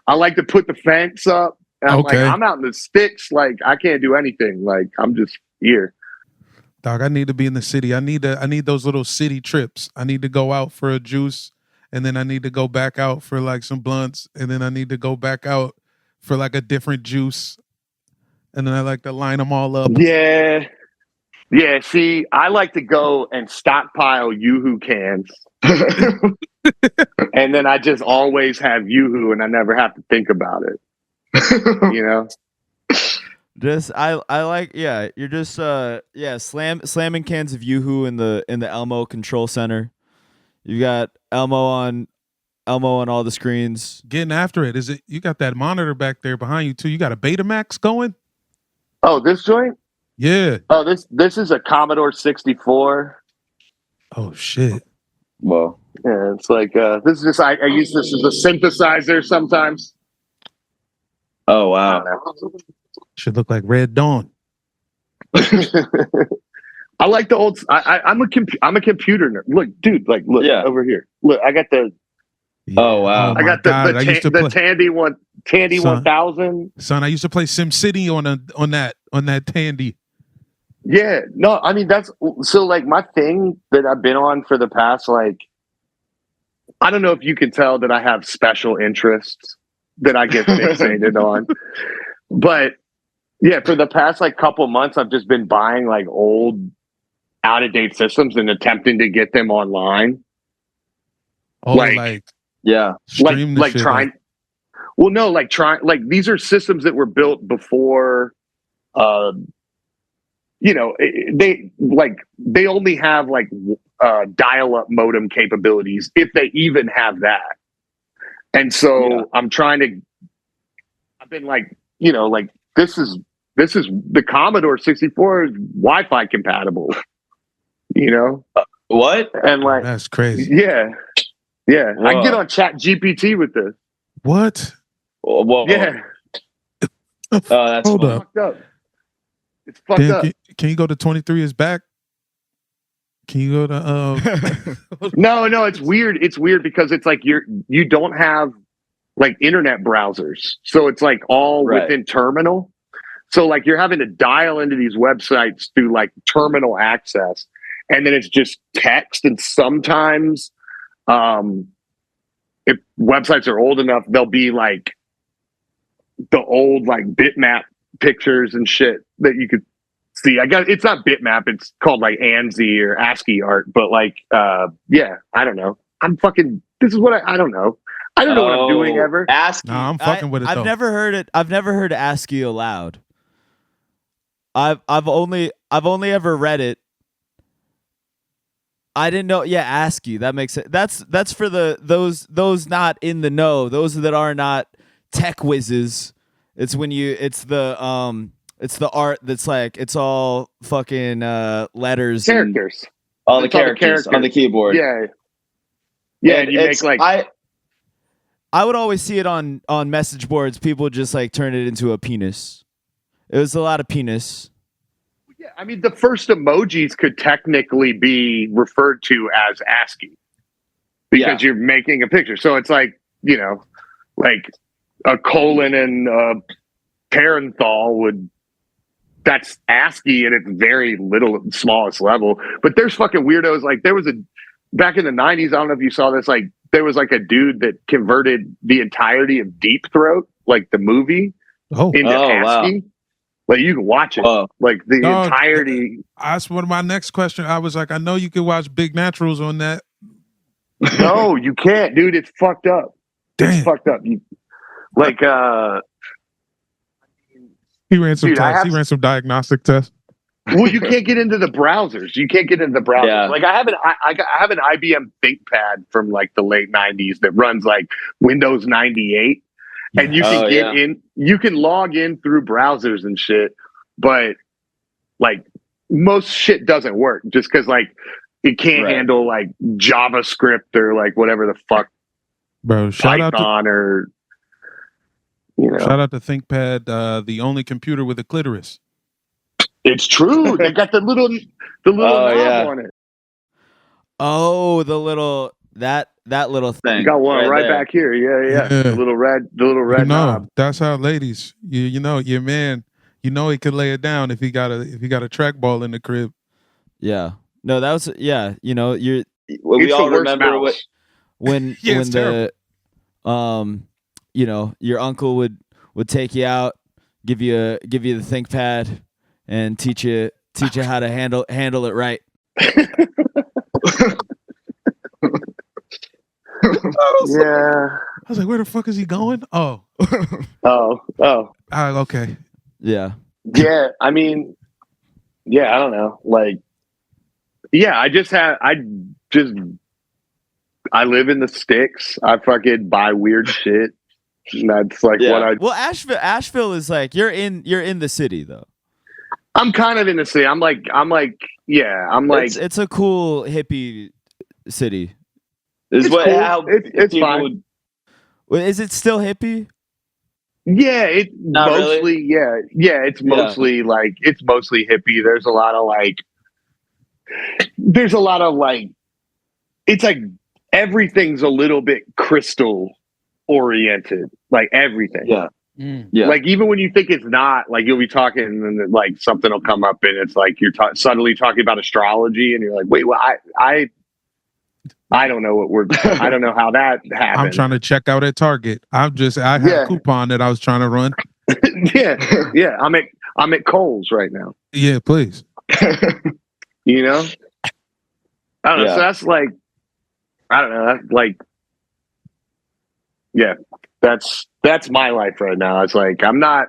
I like to put the fence up. And I'm out in the sticks. Like I can't do anything. Like I'm just here. Dog, I need to be in the city. I need those little city trips. I need to go out for a juice, and then I need to go back out for like some blunts, and then I need to go back out for like a different juice, and then I like to line them all up. Yeah. See, I like to go and stockpile Yoo-hoo cans, and then I just always have Yoo-hoo, and I never have to think about it. Just I like you're just slamming cans of Yoo-hoo in the Elmo control center. You got Elmo on all the screens. Getting after it. Is it you got that monitor back there behind you too? You got a Betamax going? Oh, this joint? Yeah. Oh, this is a Commodore 64. Oh shit. Whoa. Yeah, it's like this is just I use this as a synthesizer sometimes. Oh wow. Should look like Red Dawn. I like the old. I'm a computer nerd. Look, dude. Look over here. Look, I got the. Yeah. Oh wow! I got the Tandy 1000. Son, I used to play SimCity on that Tandy. Yeah, no, I mean that's so like my thing that I've been on for the past like. I don't know if you can tell that I have special interests that I get fixated on, but. Yeah, for the past like couple months, I've just been buying like old, out-of-date systems and attempting to get them online. Oh, like trying. Well, no, like trying. Like these are systems that were built before. They only have like dial-up modem capabilities, if they even have that. And so I'm trying to. I've been like, this is the Commodore 64 is Wi-Fi compatible, What? And like that's crazy. Yeah. Yeah, I can get on Chat GPT with this. What? Whoa. Yeah. That's Hold up. Fucked up. It's fucked up. Can you go to 23 is back? Can you go to No, it's weird. It's weird because it's like you don't have like internet browsers. So it's like all within terminal. So like you're having to dial into these websites through like terminal access. And then it's just text. And sometimes if websites are old enough, they'll be like the old like bitmap pictures and shit that you could see. I guess it's not bitmap, it's called like ANSI or ASCII art, but like yeah, I don't know. This is what I don't know. I don't know what I'm doing ever. ASCII. No, I'm fucking with it. I've never heard it. I've never heard ASCII aloud. I've only ever read it. I didn't know. Yeah, ASCII. That makes it. That's for those not in the know. Those that are not tech whizzes. It's when it's the art that's like it's all fucking letters, characters. All the characters on the keyboard. Yeah. Yeah, and you make like I would always see it on message boards. People just like turn it into a penis. It was a lot of penis. Yeah, I mean the first emojis could technically be referred to as ASCII because you're making a picture. So it's like, like a colon and a parenthal that's ASCII and it's very little, smallest level. But there's fucking weirdos. Like there was back in the 90s, I don't know if you saw this, like there was like a dude that converted the entirety of Deep Throat, like the movie, into ASCII. Wow. Like you can watch it, like the entirety. That's one of my next question. I was like, I know you can watch Big Naturals on that. No, you can't, dude. It's fucked up. Damn. It's fucked up. He ran some tests. He ran some diagnostic tests. Well, you can't get into the browsers. Yeah. Like I have an IBM ThinkPad from like the late 90s that runs like Windows 98. And you can get in, you can log in through browsers and shit, but like most shit doesn't work just because like it can't handle like JavaScript or like whatever the fuck. Bro, shout out to ThinkPad, the only computer with a clitoris. It's true. They got the little knob on it. Oh, the little that little thing. You got one right back here. Yeah. The little red knob. That's how ladies. You know your man. You know he could lay it down if he got a trackball in the crib. Yeah. No, that was you're. Well, we all remember when the your uncle would take you out, give you the ThinkPad, and teach you how to handle it right. Yeah. I was like, where the fuck is he going? Oh. Okay. Yeah. Yeah. I mean, I don't know. Like, yeah, I live in the sticks. I fucking buy weird shit. And that's like what I. Well, Asheville is like you're in the city though. I'm kind of in the city. I'm like, it's a cool hippie city. It's fine. Is it still hippie? Yeah, it's mostly really. It's mostly like it's mostly hippie. There's a lot of like it's like everything's a little bit crystal oriented. Like everything. Yeah. Yeah. Like even when you think it's not, like you'll be talking and then like something will come up and it's like you're suddenly talking about astrology and you're like, wait, well, I don't know I don't know how that happened. I'm trying to check out at Target. I had a coupon that I was trying to run. Yeah. I'm at Kohls right now. Yeah, please. I don't know. So that's like, I don't know. That's like, yeah, that's my life right now. It's like, I'm not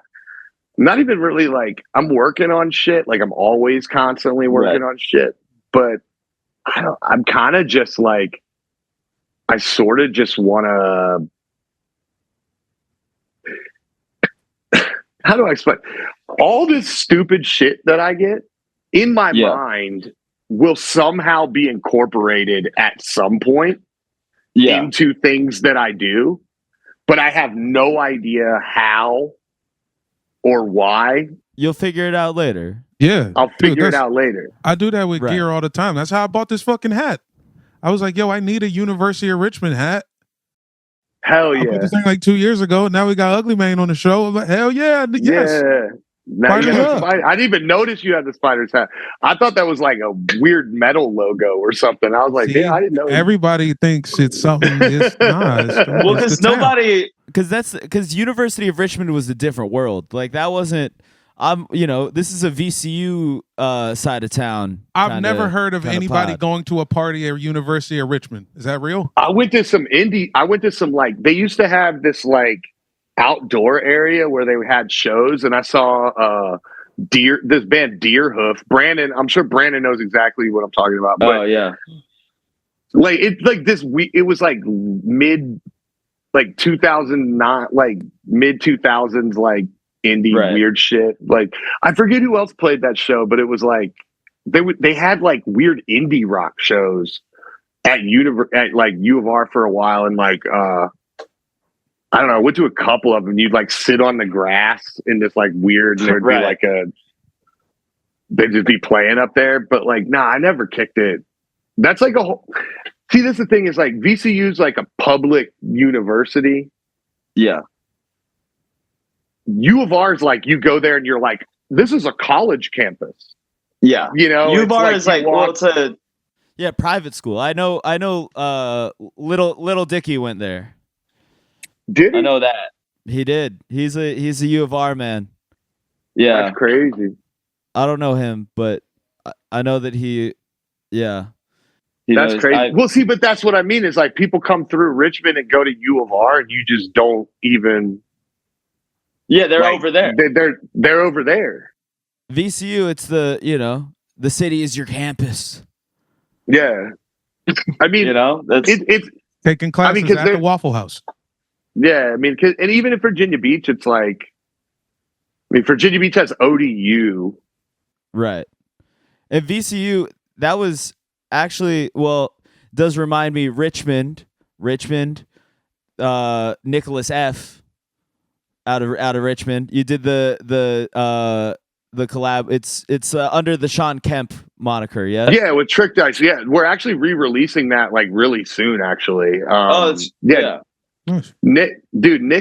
even really like, I'm working on shit. Like I'm always constantly working on shit, but I'm kind of just like, I sort of just want to, how do I explain? All this stupid shit that I get in my mind will somehow be incorporated at some point into things that I do, but I have no idea how or why. You'll figure it out later. Yeah. I'll figure it out later. I do that with gear all the time. That's how I bought this fucking hat. I was like, yo, I need a University of Richmond hat. Hell yeah. I bought this thing like 2 years ago. Now we got Ugly Mane on the show. I'm like, hell yeah. Yes. Yeah. Now I didn't even notice you had the Spiders hat. I thought that was like a weird metal logo or something. I was like, I didn't know. Everybody thinks it's something. It's not. Well, because nobody. Because University of Richmond was a different world. Like that wasn't. This is a VCU side of town. I've never heard of anybody going to a party at University of Richmond. Is that real? I went to some like they used to have this like outdoor area where they had shows, and I saw this band Deerhoof. Brandon, I'm sure Brandon knows exactly what I'm talking about. But, like it's like this week. It was like mid 2009, like mid 2000s, like indie weird shit. Like I forget who else played that show, but it was like they had like weird indie rock shows at like U of R for a while, and like I don't know, I went to a couple of them. You'd like sit on the grass in this like weird, and there'd be like they'd just be playing up there. But like, nah, I never kicked it. That's like a whole, see, that's the thing is like VCU's like a public university. Yeah. U of R is like, you go there and you're like, this is a college campus. Yeah. You know, U of R is like, well, it's a. Yeah, private school. I know. Little Dicky went there. Did he? I know that. He did. He's a U of R man. Yeah. That's crazy. I don't know him, but I know that he. Yeah. That's crazy. Well, see, but that's what I mean is like people come through Richmond and go to U of R, and you just don't even. Yeah, they're over there. They're over there. VCU, it's the city is your campus. Yeah, I mean, that's it's taking classes at the Waffle House. Yeah, I mean, and even in Virginia Beach, it's like, I mean, Virginia Beach has ODU, right? And VCU, that was actually does remind me Richmond, Nicholas F. out of Richmond. You did the collab. It's under the Sean Kemp moniker, yeah. Yeah, with Trick Dice. Yeah, we're actually re-releasing that like really soon. Actually, yeah. Nick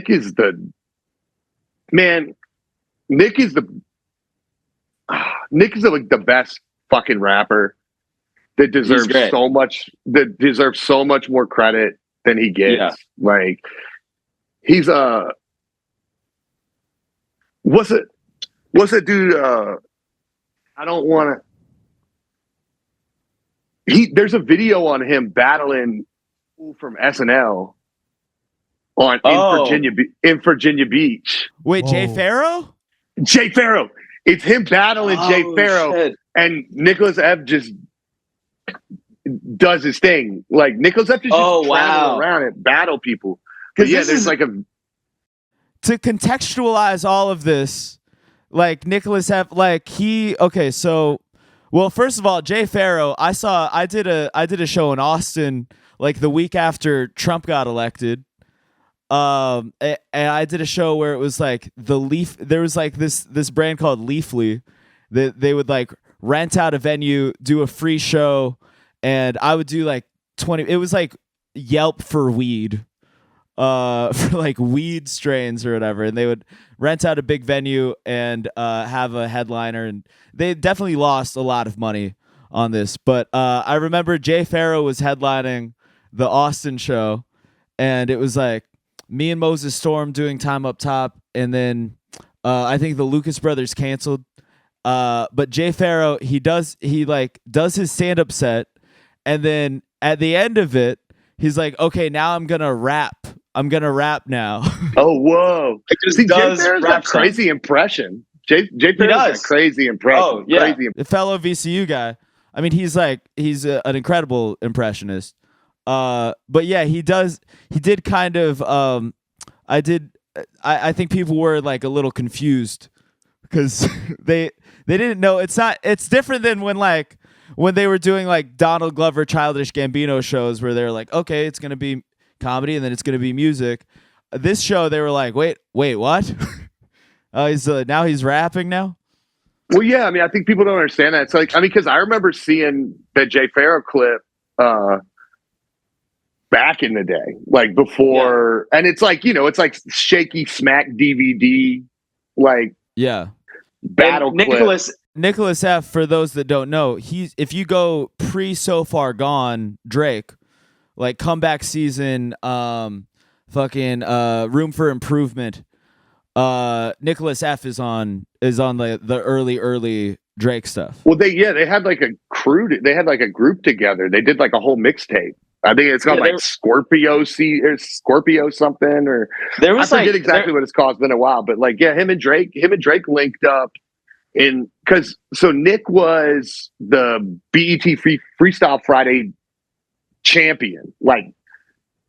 is the man. Nick is like the best fucking rapper that deserves so much. That deserves so much more credit than he gets. Yeah. Like he's what's it, dude? I don't want to. There's a video on him battling from SNL in Virginia Beach. Wait, Jay Farrow? Jay Farrow. It's him battling Jay Farrow, and Nicholas F. just does his thing. Like Nicholas F. just travel around and battle people. Because there's like a. To contextualize all of this, like Nicholas F. Like first of all, Jay Farrow. I did a show in Austin like the week after Trump got elected. And I did a show where it was like there was like this brand called Leafly that they would like rent out a venue, do a free show, and I would do like 20. It was like Yelp for weed, for like weed strains or whatever, and they would rent out a big venue and have a headliner, and they definitely lost a lot of money on this. But I remember Jay Farrow was headlining the Austin show, and it was like me and Moses Storm doing Time Up Top, and then I think the Lucas Brothers canceled. But Jay Farrow, he does his stand-up set, and then at the end of it, he's like, "Okay, now I'm gonna rap. I'm gonna rap now." Oh, whoa! See, Jay Farrow's got crazy impression. Jay Farrow's got crazy impression. Oh, yeah. Crazy. The fellow VCU guy. I mean, he's an incredible impressionist. But yeah, he did kind of. I think people were like a little confused because they didn't know. It's different than when like when they were doing like Donald Glover, Childish Gambino shows where they're like, okay, it's gonna be comedy and then it's gonna be music. This show, they were like, wait, what? He's now he's rapping now. Well, yeah, I mean, I think people don't understand that. It's like, I mean, because I remember seeing that Jay Pharoah clip back in the day, like before, and it's like, you know, it's like shaky smack DVD, like battle clip. Nicholas F. For those that don't know, if you go pre So Far Gone Drake, like comeback season, Room for Improvement. Nicholas F. is on the early Drake stuff. Well, they had like a crew. They had like a group together. They did like a whole mixtape. I think it's called like Scorpio or something, or I forget exactly what it's called. It's been a while, but like him and Drake linked up because Nick was the BET Freestyle Friday champion. Like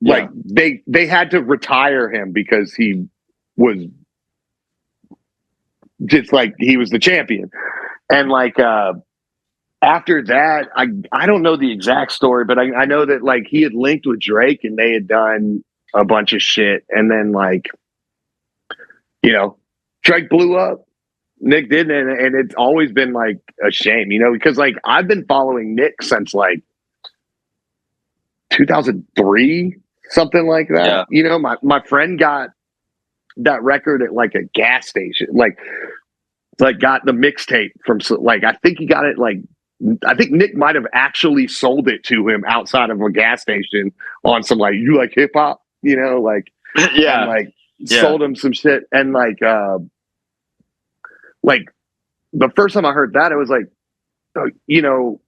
they had to retire him because he was just like he was the champion, and like after that, I don't know the exact story, but I know that like he had linked with Drake and they had done a bunch of shit, and then like, you know, Drake blew up, Nick didn't, and it's always been like a shame, you know, because like I've been following Nick since like 2003, something like that. Yeah. You know, my friend got that record at like a gas station, like got the mixtape from, like, I think he got it like, I think Nick might have actually sold it to him outside of a gas station on some like, you like hip hop, you know, like, and, like sold him some shit. And like the first time I heard that, it was like, you know,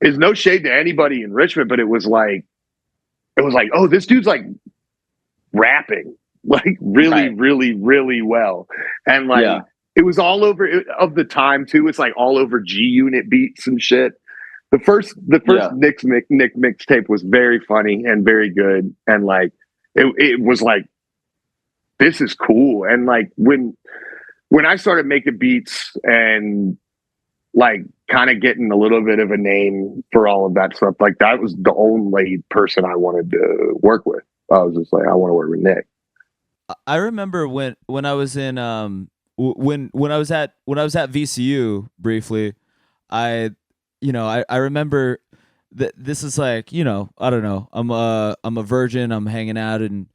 it's no shade to anybody in Richmond, but it was like, oh, this dude's like rapping like really well. And like, it was all over of the time too. It's like all over G Unit beats and shit. The first Nick mixtape was very funny and very good. And like, it was like, this is cool. And like, when I started making beats and like kind of getting a little bit of a name for all of that stuff, like that was the only person I wanted to work with. I was just like, I want to work with Nick. I remember when I was in when I was at VCU briefly, I remember that this is like, you know, I don't know, I'm a virgin, I'm hanging out in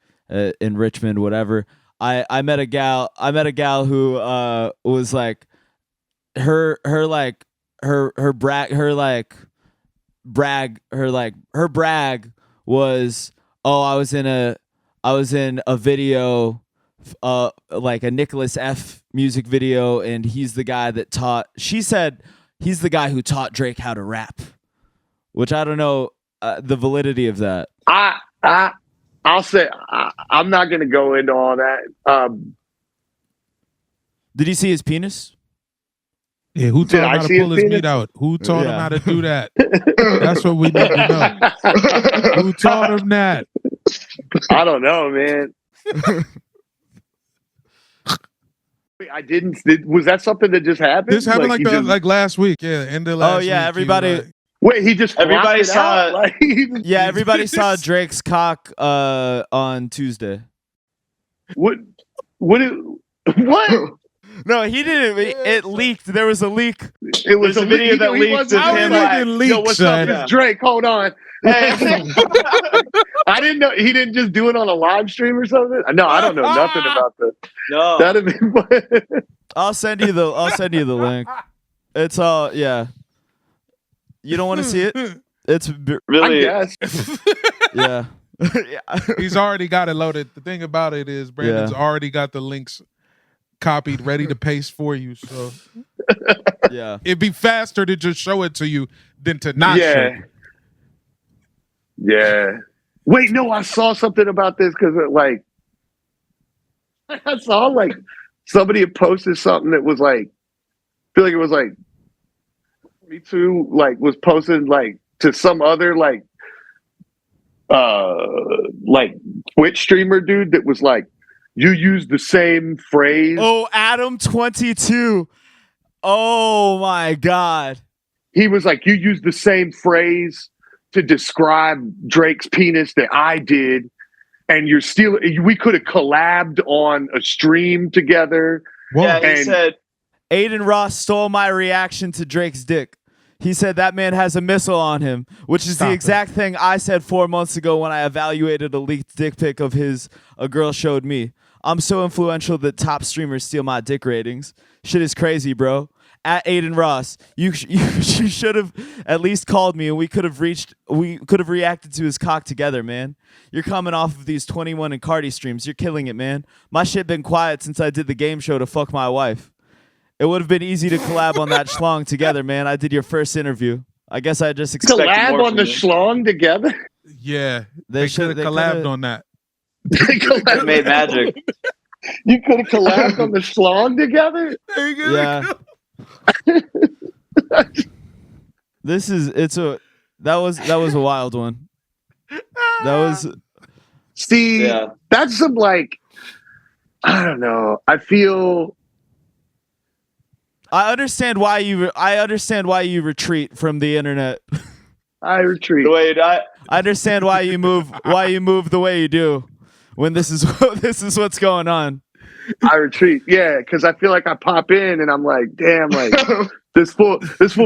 Richmond, whatever. I met a gal who was like her brag was, oh, I was in a video, like a Nicholas F. music video, and he's the guy that taught. She said he's the guy who taught Drake how to rap, which I don't know the validity of that. I'll say I'm not going to go into all that. Did you see his penis? Yeah, who taught him how to pull his meat out? Who taught him how to do that? That's what we need to know. Who taught him that? I don't know, man. Wait, I didn't. Was that something that just happened? This happened like last week. Yeah, end of last week. Oh yeah, everybody. Wait, he just everybody saw. Like, everybody saw Drake's cock on Tuesday. What? No, he didn't. It leaked. There was a leak. It was a video that leaked. Yo, what's up? It's Drake. Hold on. I didn't know he didn't just do it on a live stream or something. No, I don't know nothing about this. No, that'd be. I'll send you the link. It's all You don't want to see it? It's really. I guess. Yeah. He's already got it loaded. The thing about it is Brandon's already got the links copied, ready to paste for you. So yeah, it'd be faster to just show it to you than to not show it. Yeah. Wait, no, I saw something about this because like I saw like somebody had posted something that was like, I feel like it was like Me Too, like was posted like to some other like Twitch streamer dude that was like, you use the same phrase. Oh, Adam 22. Oh my God. he was like, you used the same phrase to describe Drake's penis that I did. And we could have collabed on a stream together. Yeah, he said, Aiden Ross stole my reaction to Drake's dick. He said that man has a missile on him, which is the exact thing I said 4 months ago when I evaluated a leaked dick pic of his a girl showed me. I'm so influential that top streamers steal my dick ratings. Shit is crazy, bro. At Aiden Ross, you should have at least called me and we could have reacted to his cock together, man. You're coming off of these 21 and Cardi streams. You're killing it, man. My shit been quiet since I did the game show to fuck my wife. It would have been easy to collab on that schlong together, man. I did your first interview. I guess I just expected collab on the schlong together. Yeah, they should have collabed on that. They made magic. You could have collabed on the schlong together. Yeah. That was a wild one. That's some like, I don't know. I understand why you retreat from the internet. I retreat. Wait, I understand why you move the way you do when this is what's going on. I retreat, yeah, because I feel like I pop in and I'm like, damn, like this fool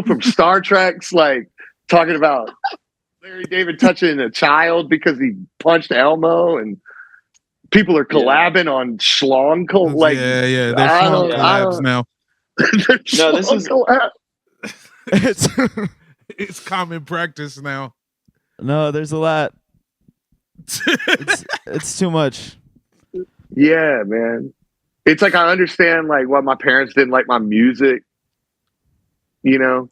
from Star Trek's like talking about Larry David touching a child because he punched Elmo, and people are collabing on schlong like they're schlong collabs now. No, this is it's common practice now. No, there's a lot. It's too much. Yeah, man. It's like I understand like why my parents didn't like my music. You know,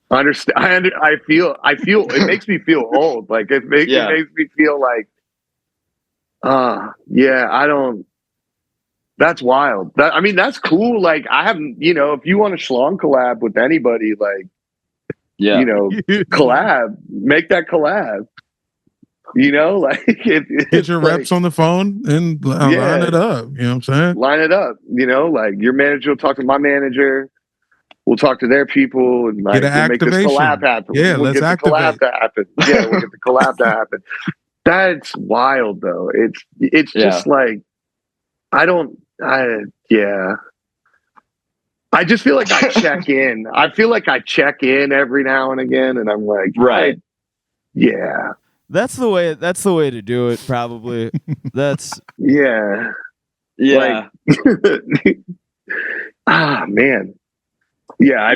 I understand. I feel. It makes me feel old. Like it makes me feel like, yeah. I don't. That's wild. That's cool. Like I haven't. You know, if you want to schlong collab with anybody, like, you know, collab. Make that collab. You know, like get your reps on the phone and line it up. You know what I'm saying? Line it up. You know, like your manager will talk to my manager. We'll talk to their people and like make this collab happen. Yeah, we'll let's get the collab to happen. Yeah, we'll get the collab to happen. That's wild, though. It's just like I just feel like I check in. I feel like I check in every now and again, and I'm like, right, yeah. That's the way to do it, probably. That's yeah. Like, man. Yeah,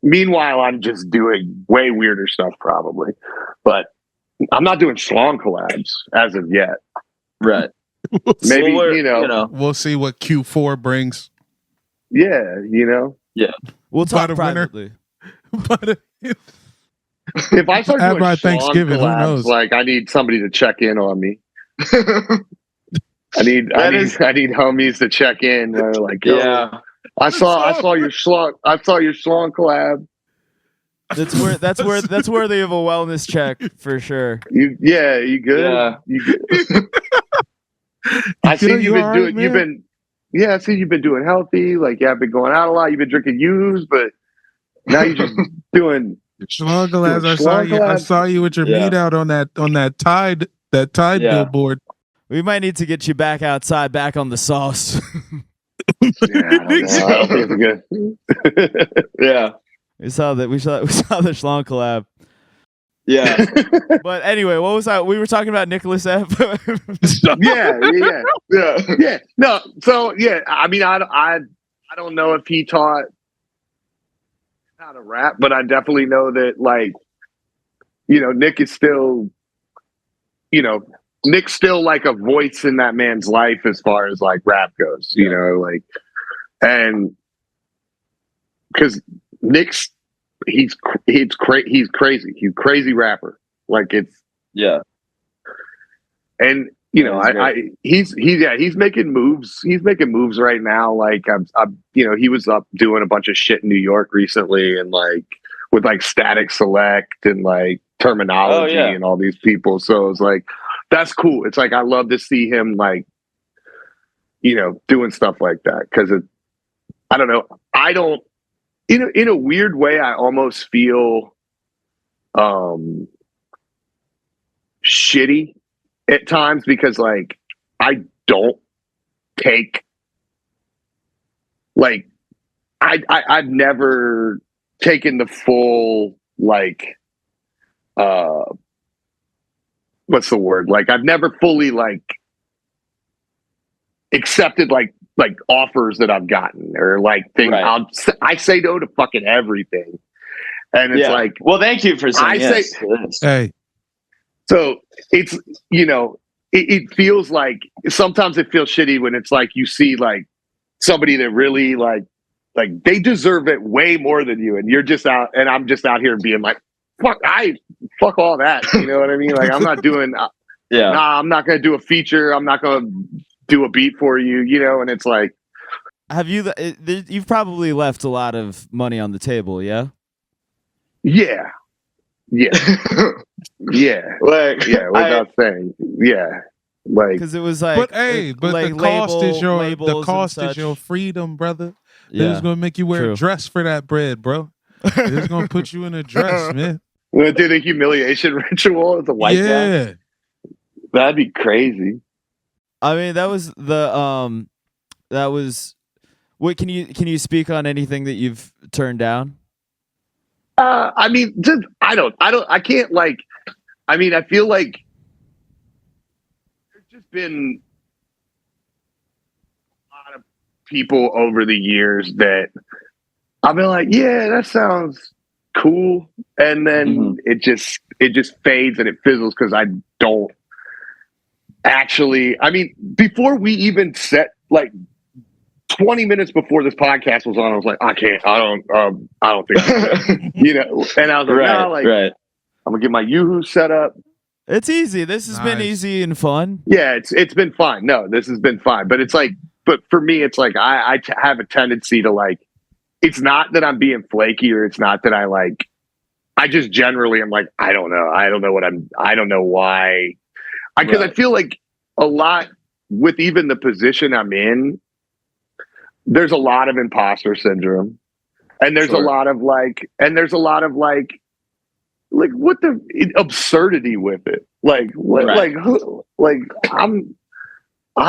meanwhile, I'm just doing way weirder stuff, probably. But I'm not doing schlong collabs as of yet. Right. Maybe, we'll see what Q4 brings. Yeah, you know? Yeah. We'll talk privately. But if I start doing Thanksgiving, collabs, who knows? like I need somebody to check in on me. I need homies to check in. Where like, yo, I saw your schlong collab. That's worthy of a wellness check for sure. You good? Yeah. You good? I see you've been doing. Man? I see you've been doing healthy. Like, I've been going out a lot. You've been drinking U's, but now you're just doing schlong collabs. I saw you with your meat out on that Tide billboard. We might need to get you back outside, back on the sauce. I don't think it's good. Yeah. We saw the schlong collab. Yeah. But anyway, what was that? We were talking about Nicholas F. Yeah. No, so I don't know if he taught how to rap, but I definitely know that, like, Nick is still, Nick's still like a voice in that man's life as far as like rap goes, like, and because Nick's he's crazy. He's a crazy rapper. Like and he's making moves. He's making moves right now. Like he was up doing a bunch of shit in New York recently, and like with like Static Select and like Terminology and all these people. So it's like, that's cool. It's like, I love to see him like, doing stuff like that. Cause I don't know. in a weird way, I almost feel shitty at times because like I don't take like I've never taken the full like what's the word? Like I've never fully like accepted like offers that I've gotten or like things. Right. I say no to fucking everything, and it's like, well, thank you for saying yes. Hey, so it's it feels like sometimes it feels shitty when it's like you see like somebody that really like they deserve it way more than you, and you're just out, and I'm just out here being like, fuck all that, you know what I mean? Like I'm not doing, I'm not gonna do a feature, I'm not gonna do a beat for you, you know, and it's like, you've probably left a lot of money on the table, yeah? Yeah. Without saying, like because it was like, but the cost is your freedom, brother. Yeah, it's gonna make you wear a dress for that bread, bro. It's gonna put you in a dress, man. We're gonna do the humiliation ritual as a white guy. That'd be crazy. I mean, that was what can you speak on anything that you've turned down? I mean, just I can't like. I mean, I feel like there's just been a lot of people over the years that I've been like, yeah, that sounds cool, and then it just fades and it fizzles because I don't actually. I mean, before we even set like 20 minutes before this podcast was on, I was like, I don't think you know. And I was like, I'm gonna get my Yoo-hoo set up. It's easy. This has been easy and fun. Yeah, it's been fine. No, this has been fine. But it's like, but for me, it's like I have a tendency to like. It's not that I'm being flaky, or it's not that I just generally am like, I don't know why. Because I feel like a lot with even the position I'm in, there's a lot of imposter syndrome, and there's a lot of what the absurdity with it. Like what, like who, like I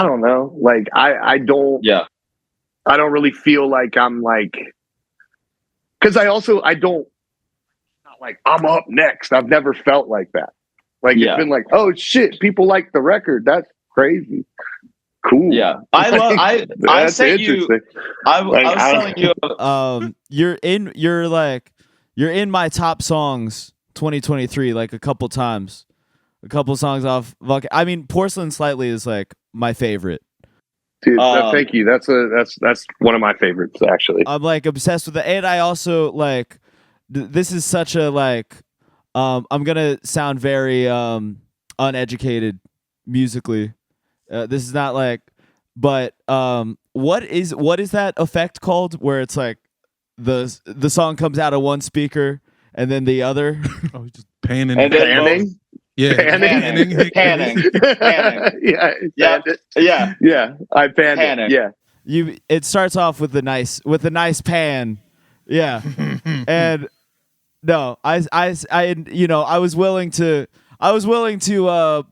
don't know. Like I don't really feel like I'm like, because I don't not like I'm up next. I've never felt like that. Like it's been like, oh shit, people like the record. That's crazy. Cool. Yeah, I sent you. I was telling you. You're in my top songs 2023 like a couple songs off. I mean, Porcelain Slightly is like my favorite. Dude, thank you. That's one of my favorites actually. I'm like obsessed with it, and I also like. This is such a like. I'm gonna sound very uneducated musically. This is not like, but what is that effect called where it's like the song comes out of one speaker and then the other? Oh, just panning. Yeah, panning. Yeah. I panned it. Yeah. It starts off with a nice pan. Yeah. And no, I was willing to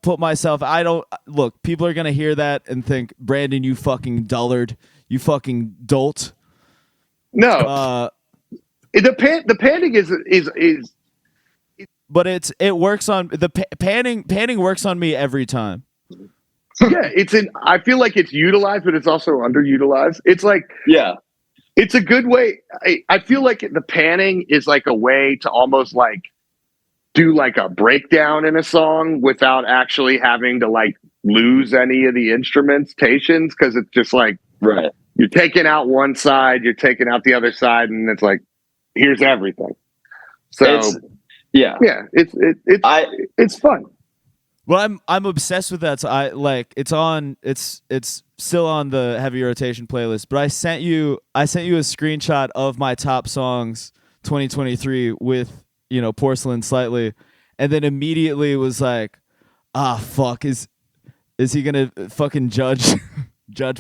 put myself. I don't look. People are gonna hear that and think, Brandon, you fucking dullard, you fucking dolt. No, the panning is. But it works on the panning works on me every time. Yeah, I feel like it's utilized, but it's also underutilized. It's like it's a good way. I feel like the panning is like a way to almost like do like a breakdown in a song without actually having to like lose any of the instrumentations, because it's just like you're taking out one side, you're taking out the other side, and it's like here's everything. So it's fun. Well, I'm obsessed with that. So I like it's still on the heavy rotation playlist. But I sent you a screenshot of my top songs 2023 with Porcelain Slightly, and then immediately was like, fuck, is he gonna fucking judge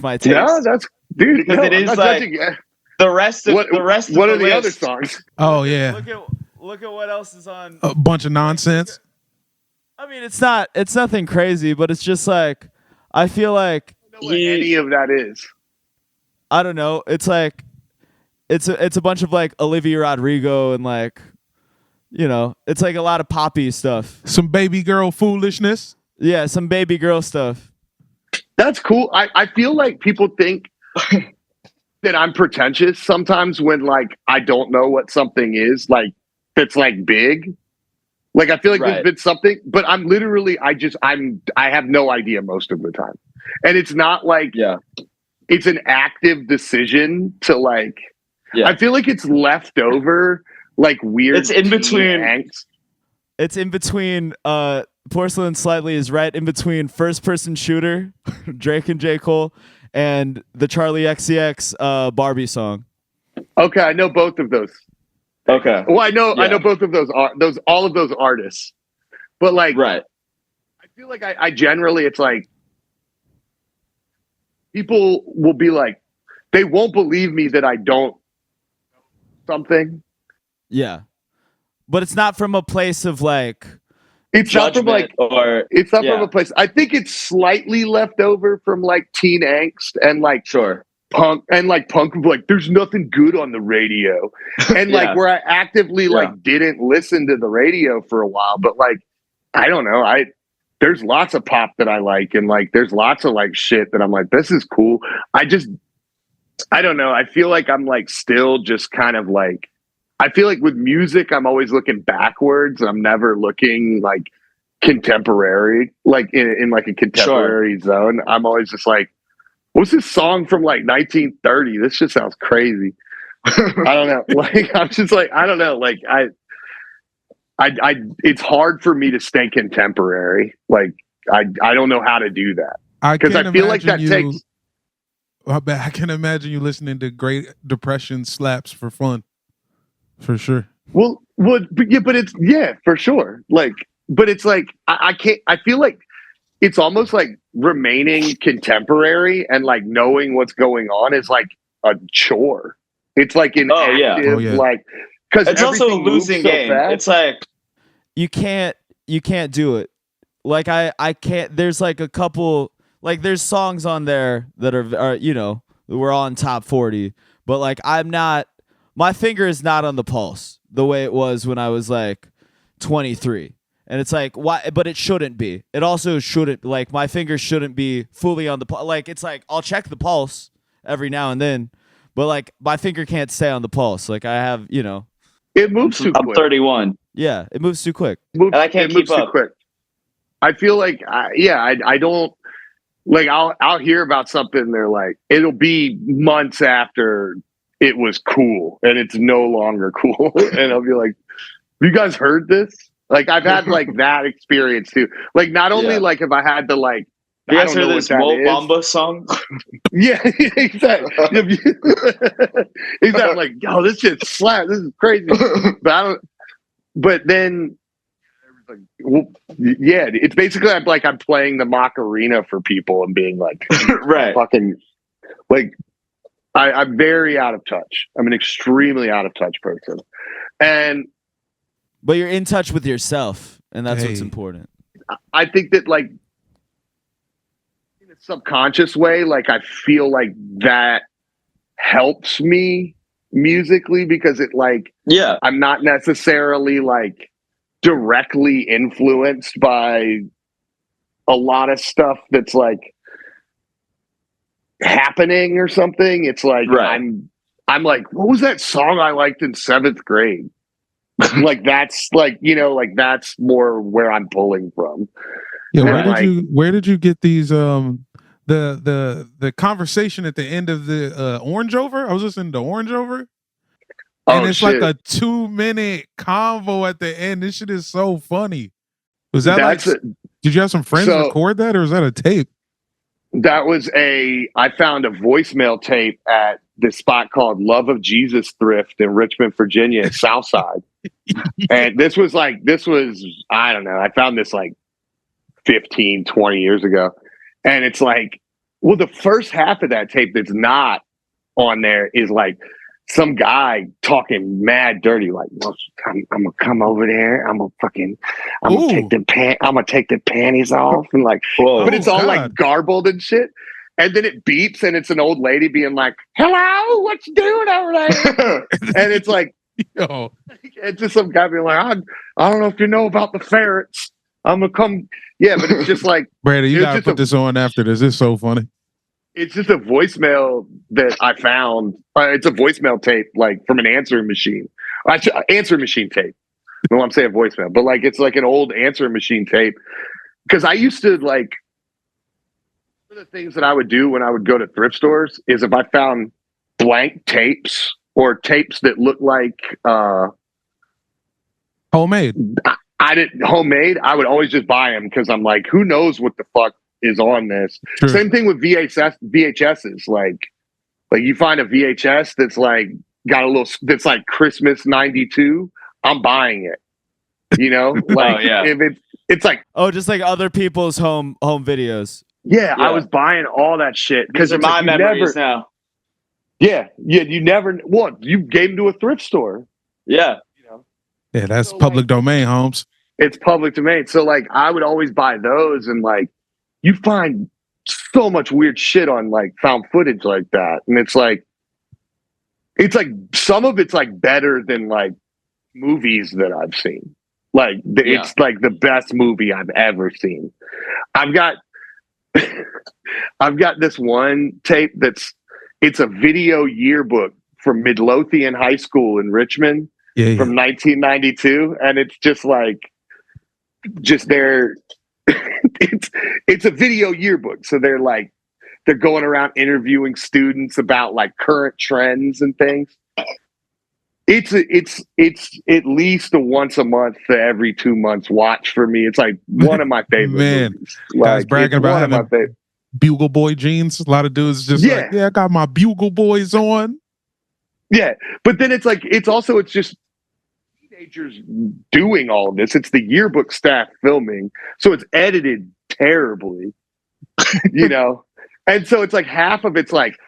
my taste? No, that's dude. Because it is like the rest of what are the other songs? Oh yeah. Look at what else is on. A bunch of nonsense. I mean, it's nothing crazy, but it's just like I feel like I don't know what any of that is. I don't know. It's like it's a bunch of like Olivia Rodrigo and like, you know, it's like a lot of poppy stuff. Some baby girl foolishness. Yeah, some baby girl stuff. That's cool. I feel like people think that I'm pretentious sometimes when like I don't know what something is, like that's like big. Like I feel like there's been something, but I'm literally I have no idea most of the time. And it's not like it's an active decision to like I feel like it's left over like weird. It's in between angst. It's in between Porcelain Slightly is right in between First Person Shooter, Drake and J. Cole, and the Charlie XCX Barbie song. Okay, I know both of those. Okay. Well, I know both of those all of those artists. But like I feel like I generally it's like people will be like they won't believe me that I don't know something. Yeah. But it's not from a place of like it's not from like it's not from a place. I think it's slightly left over from like teen angst and like punk like there's nothing good on the radio. And like where I actively like didn't listen to the radio for a while, but like I don't know, there's lots of pop that I like and like there's lots of like shit that I'm like this is cool. I don't know. I feel like I'm like still just kind of like I feel like with music, I'm always looking backwards. I'm never looking like contemporary, like in like a contemporary zone. I'm always just like, what's this song from like 1930? This just sounds crazy. I don't know. Like, I'm just like, I don't know. Like I it's hard for me to stay contemporary. Like I don't know how to do that. Because I feel like that takes. I can imagine you listening to Great Depression slaps for fun. For sure. Well, but it's for sure. Like, but it's like I can't. I feel like it's almost like remaining contemporary and like knowing what's going on is like a chore. It's like an active like because it's also a losing game. Fast. It's like you can't do it. Like I can't. There's like a couple. Like there's songs on there that are you know we're on top 40, but like I'm not. My finger is not on the pulse the way it was when I was like 23. And it's like, why? But it shouldn't be. It also shouldn't, like, my finger shouldn't be fully on the pulse. Like, it's like, I'll check the pulse every now and then, but like, my finger can't stay on the pulse. Like, I have, you know. It moves too quick. I'm 31. Yeah, it moves too quick. And I can't keep up. Too quick. I feel like, I don't, like, I'll hear about something and they're like, it'll be months after it was cool and it's no longer cool. And I'll be like, have you guys heard this? Like I've had like that experience too. Like not only like have I had to like you guys heard this Mo Bamba song? Yeah, exactly. Exactly. Like, yo, this shit slaps. This is crazy. But then it's basically I'm playing the Macarena for people and being like fucking like I'm very out of touch. I'm an extremely out of touch person. But you're in touch with yourself, and that's what's important. I think that, like, in a subconscious way, like, I feel like that helps me musically because it, like, I'm not necessarily, like, directly influenced by a lot of stuff that's, like, happening or something. It's like I'm like, what was that song I liked in 7th grade? Like that's like, you know, like that's more where I'm pulling from. Yeah, where did you get these the conversation at the end of the Orange Over? I was listening to Orange Over. And it's like a 2-minute convo at the end. This shit is so funny. Was that did you have some friends record that or was that a tape? That was I found a voicemail tape at this spot called Love of Jesus Thrift in Richmond, Virginia, Southside. And this was, I don't know. I found this like 15, 20 years ago. And it's like, well, the first half of that tape that's not on there is like some guy talking mad dirty, like, well, I'm gonna come over there. I'm gonna take the panties off, and like, but it's all like garbled and shit. And then it beeps, and it's an old lady being like, "Hello, what you doing over there?" And it's like, it's just some guy being like, "I don't know if you know about the ferrets. I'm gonna come." Yeah, but it's just like, Brady, you gotta put this on after this. It's so funny. It's just a voicemail that I found. It's a voicemail tape, like from an answering machine. Answering machine tape. No, I'm saying voicemail, but like it's like an old answering machine tape. Because I used to like. One of the things that I would do when I would go to thrift stores is if I found blank tapes or tapes that looked like homemade, homemade, I would always just buy them because I'm like, who knows what the fuck is on this? True. Same thing with VHSs. Like you find a VHS that's like got a little that's like Christmas '92. I'm buying it. You know, like if it's like just like other people's home videos. Yeah, I was buying all that shit because it's my memories now. Yeah, you never. What you gave them to a thrift store? Yeah, yeah, that's public domain, Holmes. It's public domain. So like, I would always buy those, and like, you find so much weird shit on like found footage like that, and it's like some of it's like better than like movies that I've seen. Like it's like the best movie I've ever seen. I've got this one tape it's a video yearbook from Midlothian High School in Richmond from 1992, and it's just their it's a video yearbook, so they're going around interviewing students about like current trends and things. It's at least a once a month to every 2 months watch for me. It's like one of my favorite movies. Guys bragging about having Bugle Boy jeans. A lot of dudes just like, I got my Bugle Boys on. Yeah, but then it's just teenagers doing all of this. It's the yearbook staff filming, so it's edited terribly, you know. And so it's like half of it's like,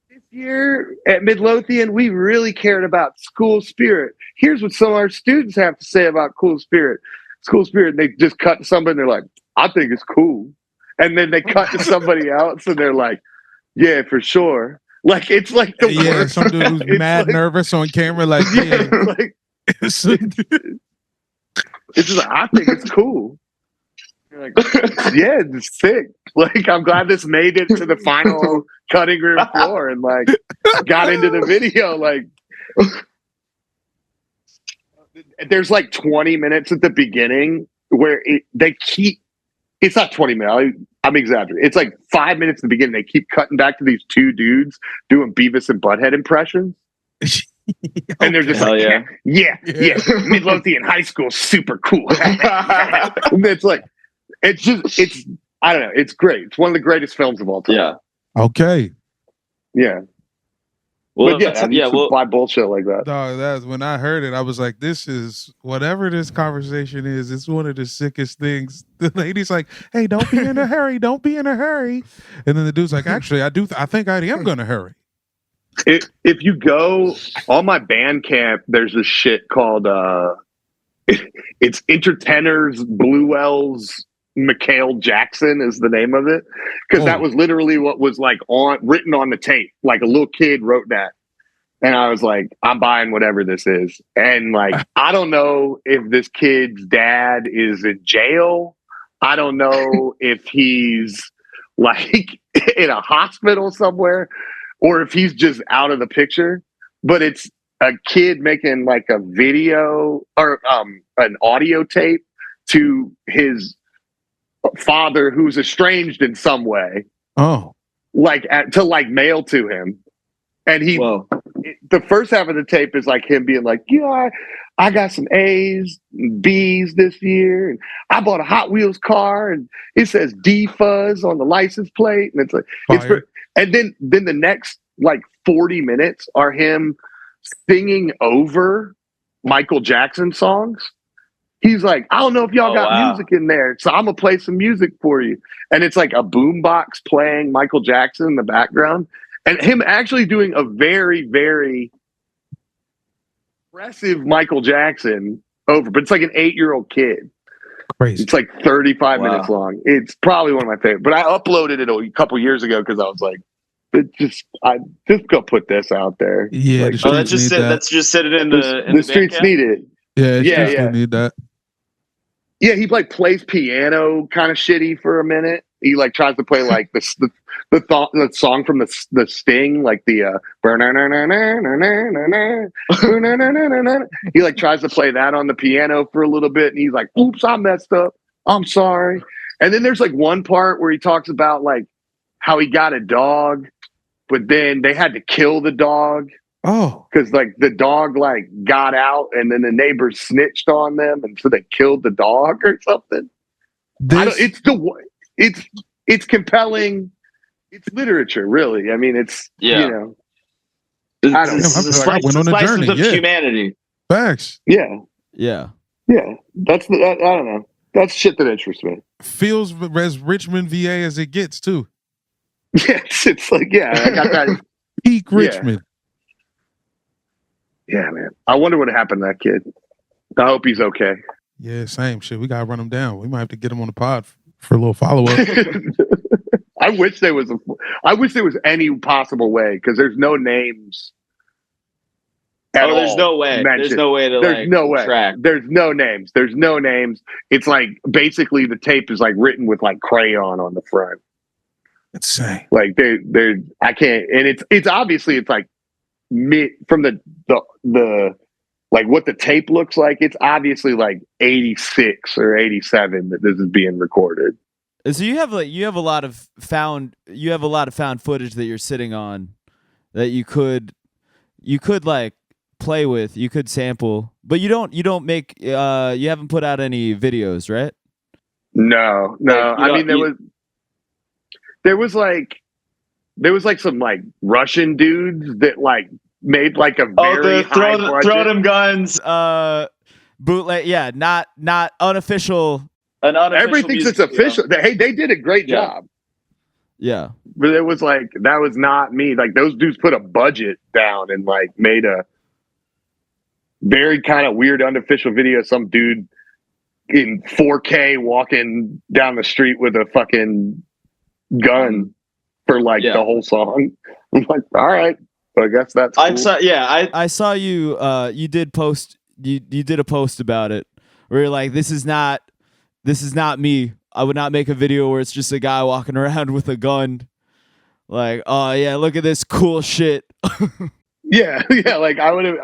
this year at Midlothian, we really cared about school spirit. Here's what some of our students have to say about school spirit. And they just cut to somebody and they're like, I think it's cool. And then they cut to somebody else and they're like, yeah, for sure. Like, it's like the worst. Some dude who's mad nervous on camera, like, it's just like, I think it's cool. You're like, yeah, it's sick. Like, I'm glad this made it to the final cutting room floor and like got into the video. Like, there's like 20 minutes at the beginning where it's not 20 minutes. I'm exaggerating. It's like 5 minutes at the beginning. They keep cutting back to these two dudes doing Beavis and Butthead impressions. And they're just yeah. Midlothian High School, super cool. And it's like, it's I don't know. It's great. It's one of the greatest films of all time. Yeah. Okay. Yeah. Well, buy bullshit like that. Dog, that's when I heard it. I was like, "This is whatever this conversation is. It's one of the sickest things." The lady's like, "Hey, don't be in a hurry. Don't be in a hurry." And then the dude's like, "Actually, I think I am gonna hurry." If you go on my Bandcamp, there's this shit called it's Entertainers Bluewell's Mikhail Jackson is the name of it, because that was literally what was like written on the tape. Like a little kid wrote that, and I was like, I'm buying whatever this is. And like, I don't know if this kid's dad is in jail. I don't know if he's like in a hospital somewhere, or if he's just out of the picture. But it's a kid making like a video or an audio tape to his father who's estranged in some way. To mail to him. And the first half of the tape is like him being like, I got some A's and B's this year, and I bought a Hot Wheels car, and it says D Fuzz on the license plate, and it's like and then the next like 40 minutes are him singing over Michael Jackson songs. He's like, I don't know if y'all got music in there, so I'm gonna play some music for you. And it's like a boombox playing Michael Jackson in the background. And him actually doing a very, very impressive Michael Jackson over, but it's like an 8-year-old kid. Crazy. It's like 35 minutes long. It's probably one of my favorite. But I uploaded it a couple years ago because I was like, I just go put this out there. Yeah, like, let's just sit it in the streets need it. Yeah, need that. Yeah, he like plays piano kind of shitty for a minute. He like tries to play like the song from the Sting, like the he like tries to play that on the piano for a little bit, and he's like, "Oops, I messed up. I'm sorry." And then there's like one part where he talks about like how he got a dog, but then they had to kill the dog. Oh, because like the dog like got out, and then the neighbors snitched on them, and so they killed the dog or something. It's compelling. It's literature, really. I mean, it's you know, I don't know. Went on a journey. Of humanity. Facts. Yeah. That's I don't know. That's shit that interests me. Feels as Richmond, VA as it gets too. Yes, it's like I got that peak Richmond. Yeah, man. I wonder what happened to that kid. I hope he's okay. Yeah, same shit. We gotta run him down. We might have to get him on the pod for a little follow up. I wish there was any possible way, because there's no names. There's no way. Mentioned. There's no way to There's no way. track. There's no names. There's no names. It's like basically the tape is like written with like crayon on the front. Insane. Like they're I can't, and it's obviously it's like from the like what the tape looks like, it's obviously like 86 or 87 that this is being recorded. So you have a lot of found footage that you're sitting on that you could like play with, you could sample, but you don't make you haven't put out any videos, right? No. I mean there was like some like Russian dudes that like made like a very throw them guns bootleg, not unofficial. Everything thinks it's official. Hey, they did a great job. Yeah. But it was like, that was not me. Like those dudes put a budget down and like made a very kind of weird unofficial video of some dude in 4K walking down the street with a fucking gun for like the whole song. I'm like, all right, I guess that's cool. I saw you you did a post about it where you're like, this is not me. I would not make a video where it's just a guy walking around with a gun. Like, oh yeah, look at this cool shit. yeah. Like I wouldn't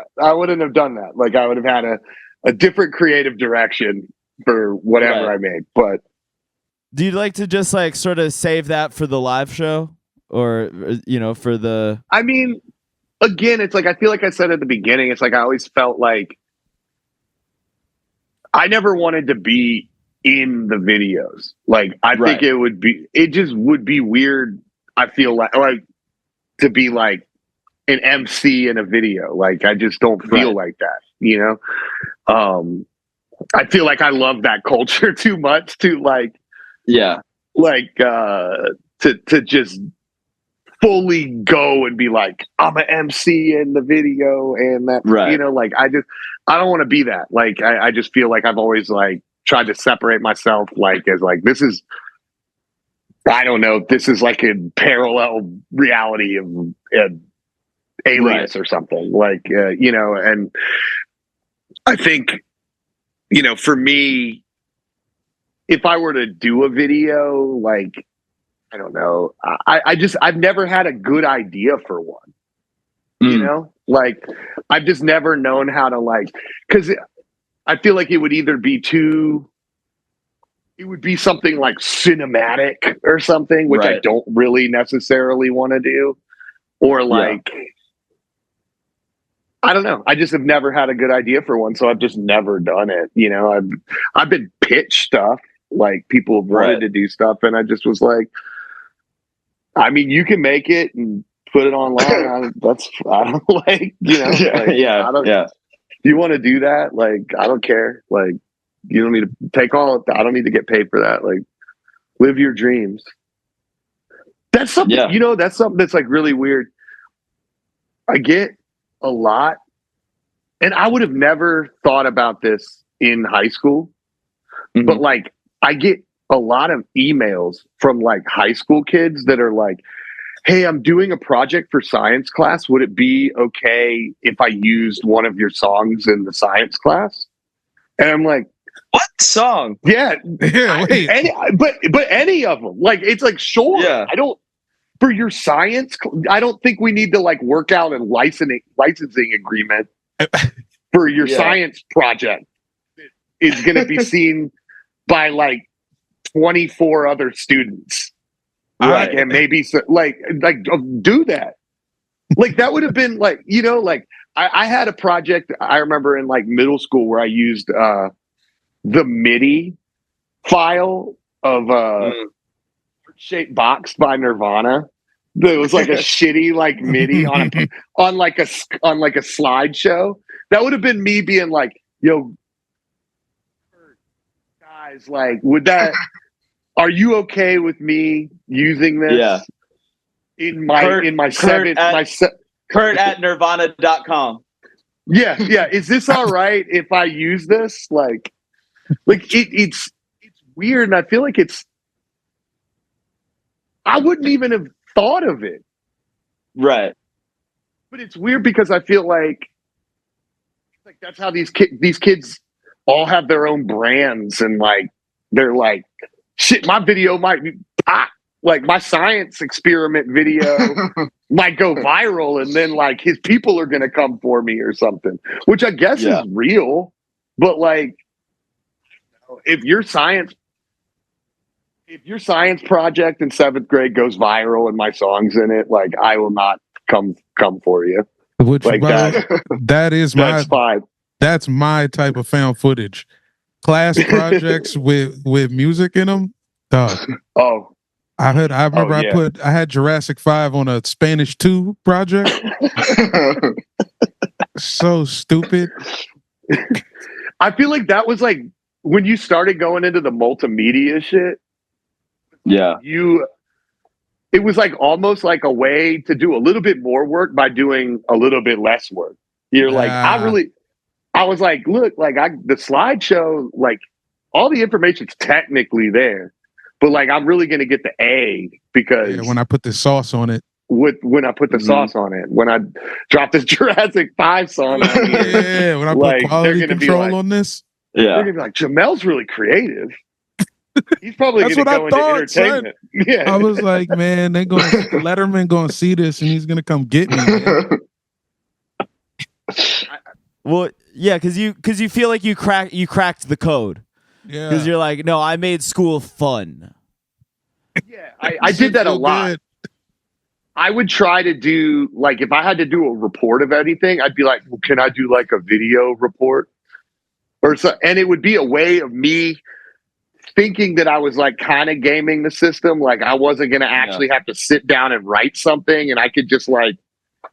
have done that. Like I would have had a different creative direction for whatever I made. But do you like to just like sort of save that for the live show, or for the? I mean, again, it's like I feel like I said at the beginning. It's like I always felt like I never wanted to be in the videos. Like I think it just would be weird. I feel like to be like an MC in a video. Like I just don't feel like that, I feel like I love that culture too much to to just fully go and be like, I'm an MC in the video and that, like I don't want to be that. Like I just feel like I've always like tried to separate myself like as like this is, I don't know, this is like a parallel reality of Alias or something like and I think for me, if I were to do a video, like I don't know, I've never had a good idea for one. Like I've just never known how to like, because I feel like it would either be it would be something like cinematic or something, which I don't really necessarily want to do, or like, I don't know. I just have never had a good idea for one, so I've just never done it. I've been pitched stuff, like people have wanted to do stuff, and I just was like, I mean, you can make it and put it online. I don't like, you want to do that? Like, I don't care. Like, you don't need to take all. I don't need to get paid for that. Like, live your dreams. That's something, that's something that's like really weird. I get a lot, and I would have never thought about this in high school, but like I get a lot of emails from like high school kids that are like, hey, I'm doing a project for science class. Would it be okay if I used one of your songs in the science class? And I'm like, what song? Yeah. Wait. But any of them. Like, it's like, sure. Yeah. For your science, I don't think we need to like work out a licensing agreement for your science project. It's going to be seen by like 24 other students. Right. And maybe do that. Like that would have been like, like I had a project I remember in like middle school where I used the MIDI file of shaped box by Nirvana. It was like a shitty like MIDI on like a slideshow. That would have been me being like, yo, guys, like, are you okay with me using this? Yeah. Kurt at nirvana.com. Yeah. Is this all right if I use this? Like it's weird, and I feel like I wouldn't even have thought of it. Right. But it's weird because I feel like that's how these kids all have their own brands, and like they're like, shit, my video might be like my science experiment video might go viral, and then like his people are gonna come for me or something, which I guess is real. But like, if your science project in 7th grade goes viral and my song's in it, like I will not come for you. Which like that's fine. That's my type of found footage. Class projects with music in them. Oh. I remember I had Jurassic 5 on a Spanish 2 project. So stupid. I feel like that was like when you started going into the multimedia shit. Yeah. It was like almost like a way to do a little bit more work by doing a little bit less work. You're like, I was like, look, like the slideshow, like all the information's technically there, but like I'm really gonna get the A because when I put the sauce on it. When I put the sauce on it, when I drop this Jurassic 5 song on here, when I put quality control on this, they're gonna be like, Jamel's really creative. He's probably that's gonna what go I thought, into entertainment. Son. Yeah, I was like, man, Letterman gonna see this and he's gonna come get me. Man. Well, yeah, because you feel like you cracked the code. Yeah, because you're like, no, I made school fun. Yeah, I did that a lot. Good. I would try to do like if I had to do a report of anything, I'd be like, well, can I do like a video report or so? And it would be a way of me thinking that I was like kind of gaming the system. Like I wasn't going to actually have to sit down and write something, and I could just like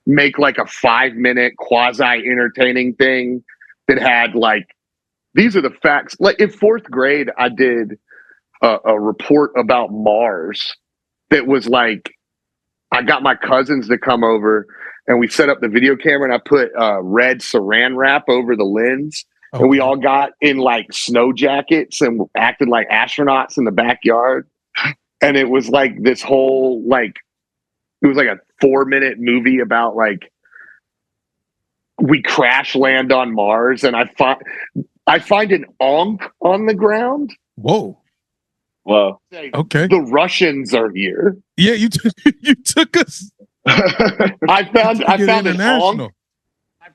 make like a 5-minute quasi entertaining thing that had like, these are the facts. Like in 4th grade, I did a report about Mars that was like, I got my cousins to come over and we set up the video camera, and I put red saran wrap over the lens. Okay. And we all got in like snow jackets and acted like astronauts in the backyard. And it was like this whole, like, it was like a 4-minute movie about like, we crash land on Mars, and I find an onk on the ground. Whoa. Wow. Okay. The Russians are here. Yeah, you took us. I found an onk.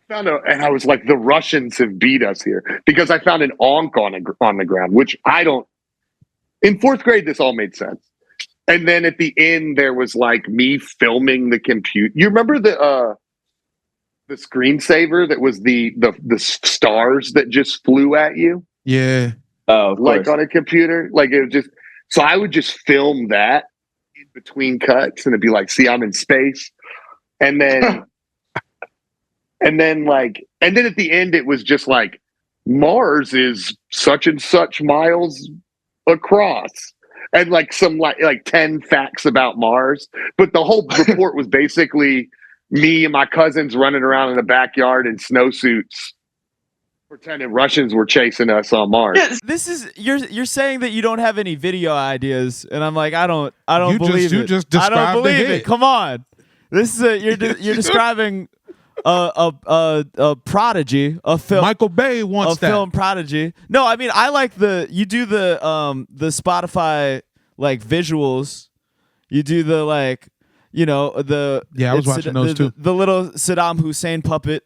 And I was like, the Russians have beat us here, because I found an onk on the ground, which I don't. In 4th grade, this all made sense. And then at the end, there was like me filming the computer. You remember the screensaver that was the stars that just flew at you? Yeah. Oh, like on a computer, like it was just. So I would just film that in between cuts, and it'd be like, see, I'm in space, and then. And then at the end, it was just like, Mars is such and such miles across. and like some like 10 facts about Mars. But the whole report was basically me and my cousins running around in the backyard in snowsuits, pretending Russians were chasing us on Mars. This is you're saying that you don't have any video ideas, and I'm like, I don't believe it. You just described I don't believe it. it. Come on, this is you're describing a prodigy, a film. Michael Bay wants a film prodigy. No, I mean I like you do the Spotify like visuals. You do the like I was watching those too. The little Saddam Hussein puppet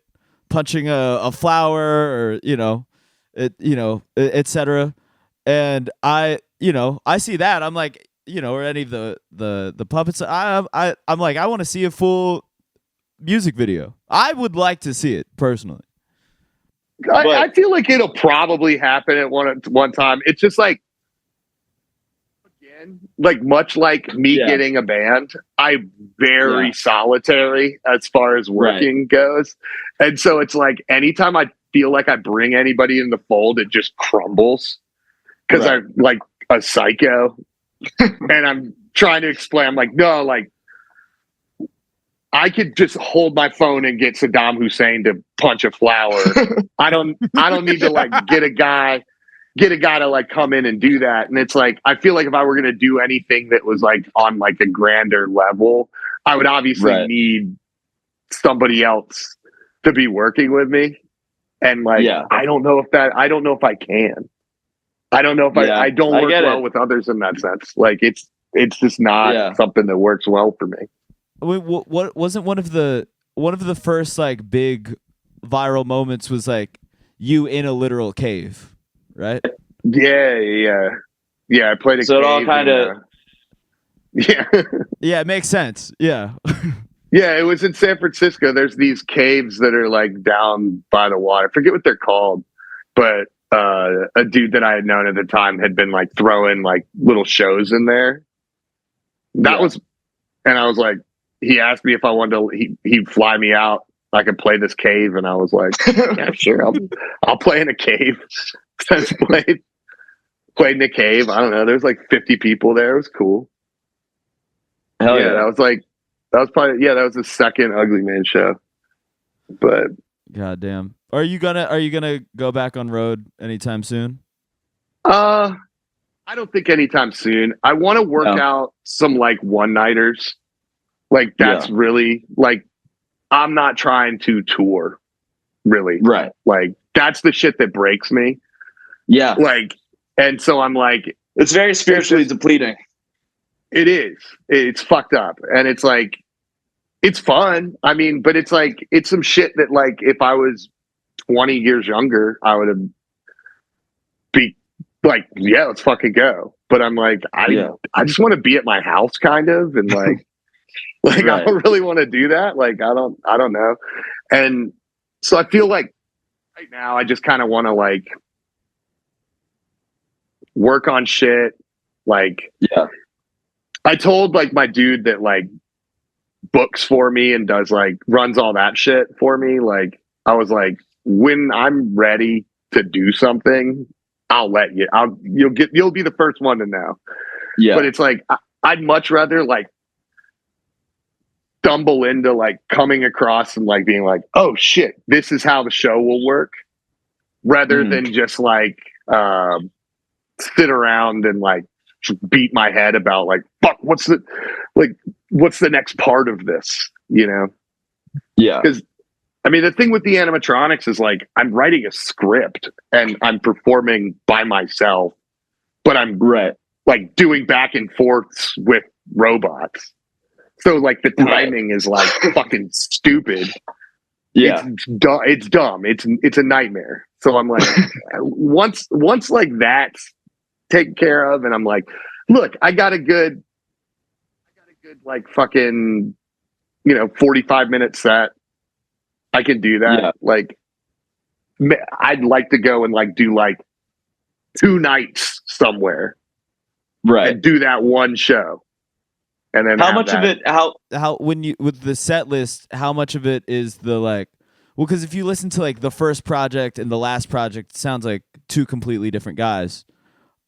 punching a flower, or etc. And I see that. I'm like, or any of the puppets. I'm like, I want to see a full music video. I would like to see it personally. I feel like it'll probably happen at one time. It's just like, again, like much like me getting a band, I'm very solitary as far as working goes. And so it's like anytime I feel like I bring anybody in the fold, it just crumbles because I'm like a psycho. And I'm trying to explain. I'm like, no, like I could just hold my phone and get Saddam Hussein to punch a flower. I don't need to like get a guy to like come in and do that. And it's like, I feel like if I were going to do anything that was like on like a grander level, I would obviously need somebody else to be working with me. And like, I don't know if I can. I don't know if I don't work well with others in that sense. Like it's just not something that works well for me. I mean, what wasn't one of the first like big viral moments was like you in a literal cave, right? Yeah. I played a so cave. It all kind of yeah, it makes sense. Yeah. Yeah, it was in San Francisco. There's these caves that are like down by the water. I forget what they're called, but a dude that I had known at the time had been like throwing like little shows in there. And I was like, he asked me if I wanted to, he'd fly me out. I could play this cave. And I was like, yeah, sure. I'll play in a cave. So I played in a cave. I don't know. There's like 50 people there. It was cool. Hell yeah. That was the second Ugly Mane show. But God damn. Are you gonna go back on road anytime soon? I don't think anytime soon. I want to work out some like one-nighters. Like that's really like, I'm not trying to tour really. Right. Like that's the shit that breaks me. Yeah. Like, and so I'm like, it's very spiritually depleting. It is. It's fucked up. And it's like, it's fun. I mean, but it's like, it's some shit that like, if I was 20 years younger, I would have be like, yeah, let's fucking go. But I'm like, I just want to be at my house kind of. And like, I don't really want to do that. Like, I don't know. And so I feel like right now I just kind of want to like work on shit. Like, I told like my dude that like books for me and does like runs all that shit for me. Like, I was like, when I'm ready to do something, I'll let you. You'll be the first one to know. Yeah. But it's like I'd much rather like stumble into like coming across and like being like, oh shit, this is how the show will work, rather than just like sit around and like beat my head about like, fuck, what's the next part of this, you know? Yeah. Because I mean, the thing with the animatronics is like, I'm writing a script and I'm performing by myself, but I'm like doing back and forths with robots. So like the timing is like fucking stupid. Yeah. It's dumb. It's a nightmare. So I'm like, once like that's taken care of, and I'm like, look, I got a good like fucking, 45-minute set. I can do that. Yeah. Like, I'd like to go and like do like 2 nights somewhere, right? And do that one show, and then how much of it? How when you with the set list? How much of it is the like? Well, because if you listen to like the first project and the last project, it sounds like 2 completely different guys.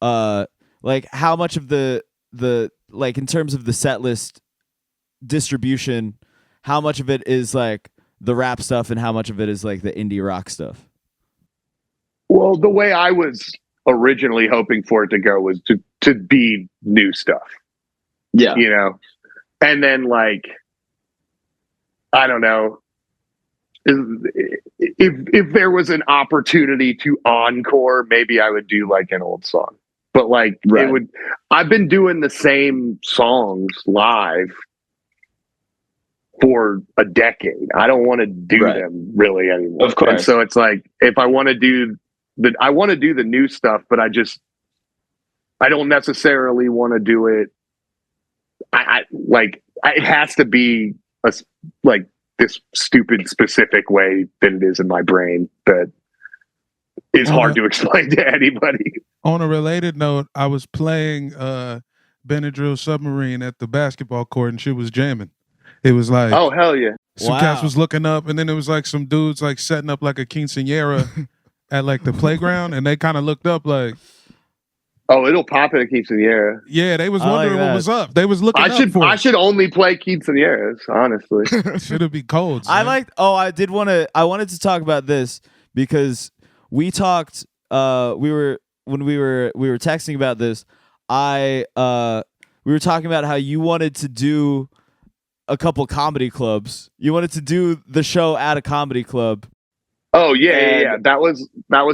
Like like how much of the like in terms of the set list distribution, how much of it is like the rap stuff and how much of it is like the indie rock stuff? Well, the way I was originally hoping for it to go was to be new stuff. Yeah. You know? And then like, I don't know, if there was an opportunity to encore, maybe I would do like an old song. But like I've been doing the same songs live for a decade. I don't want to do them really anymore. Of course. And so it's like, if I want to do the new stuff, but I don't necessarily want to do it. It has to be like this stupid specific way that it is in my brain that is hard to explain to anybody. On a related note, I was playing Benadryl Submarine at the basketball court and she was jamming. It was like, oh hell yeah! Some cats was looking up, and then it was like some dudes like setting up like a quinceañera at like the playground, and they kind of looked up like, oh, it'll pop at a quinceañera. Yeah, they was wondering what was up. They was looking. I should only play quinceañeras, honestly. Should be Kohls. I wanted to talk about this because we talked. We were texting about this. We were talking about how you wanted to do a couple comedy clubs. You wanted to do the show at a comedy club. Oh yeah. That was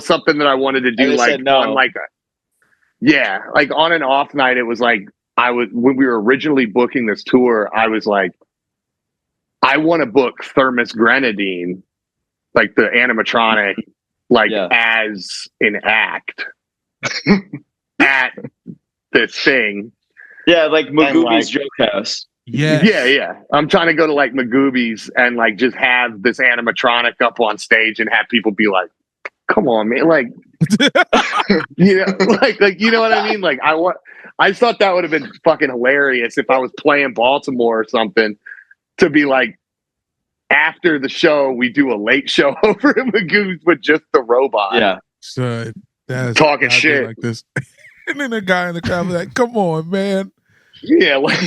something that I wanted to do. Like on like like on an off night. It was like when we were originally booking this tour, I was like, I want to book Thermos Grenadine, like the animatronic, as an act at this thing. Yeah, like Magooby's Joke House. Yeah. I'm trying to go to like Magooby's and like just have this animatronic up on stage and have people be like, "Come on, man!" Like, you know, like you know what I mean? Like, I just thought that would have been fucking hilarious if I was playing Baltimore or something to be like, after the show we do a late show over at Magoo's with just the robot. Yeah, so that's talking shit like this, and then the guy in the crowd was like, "Come on, man." Yeah, like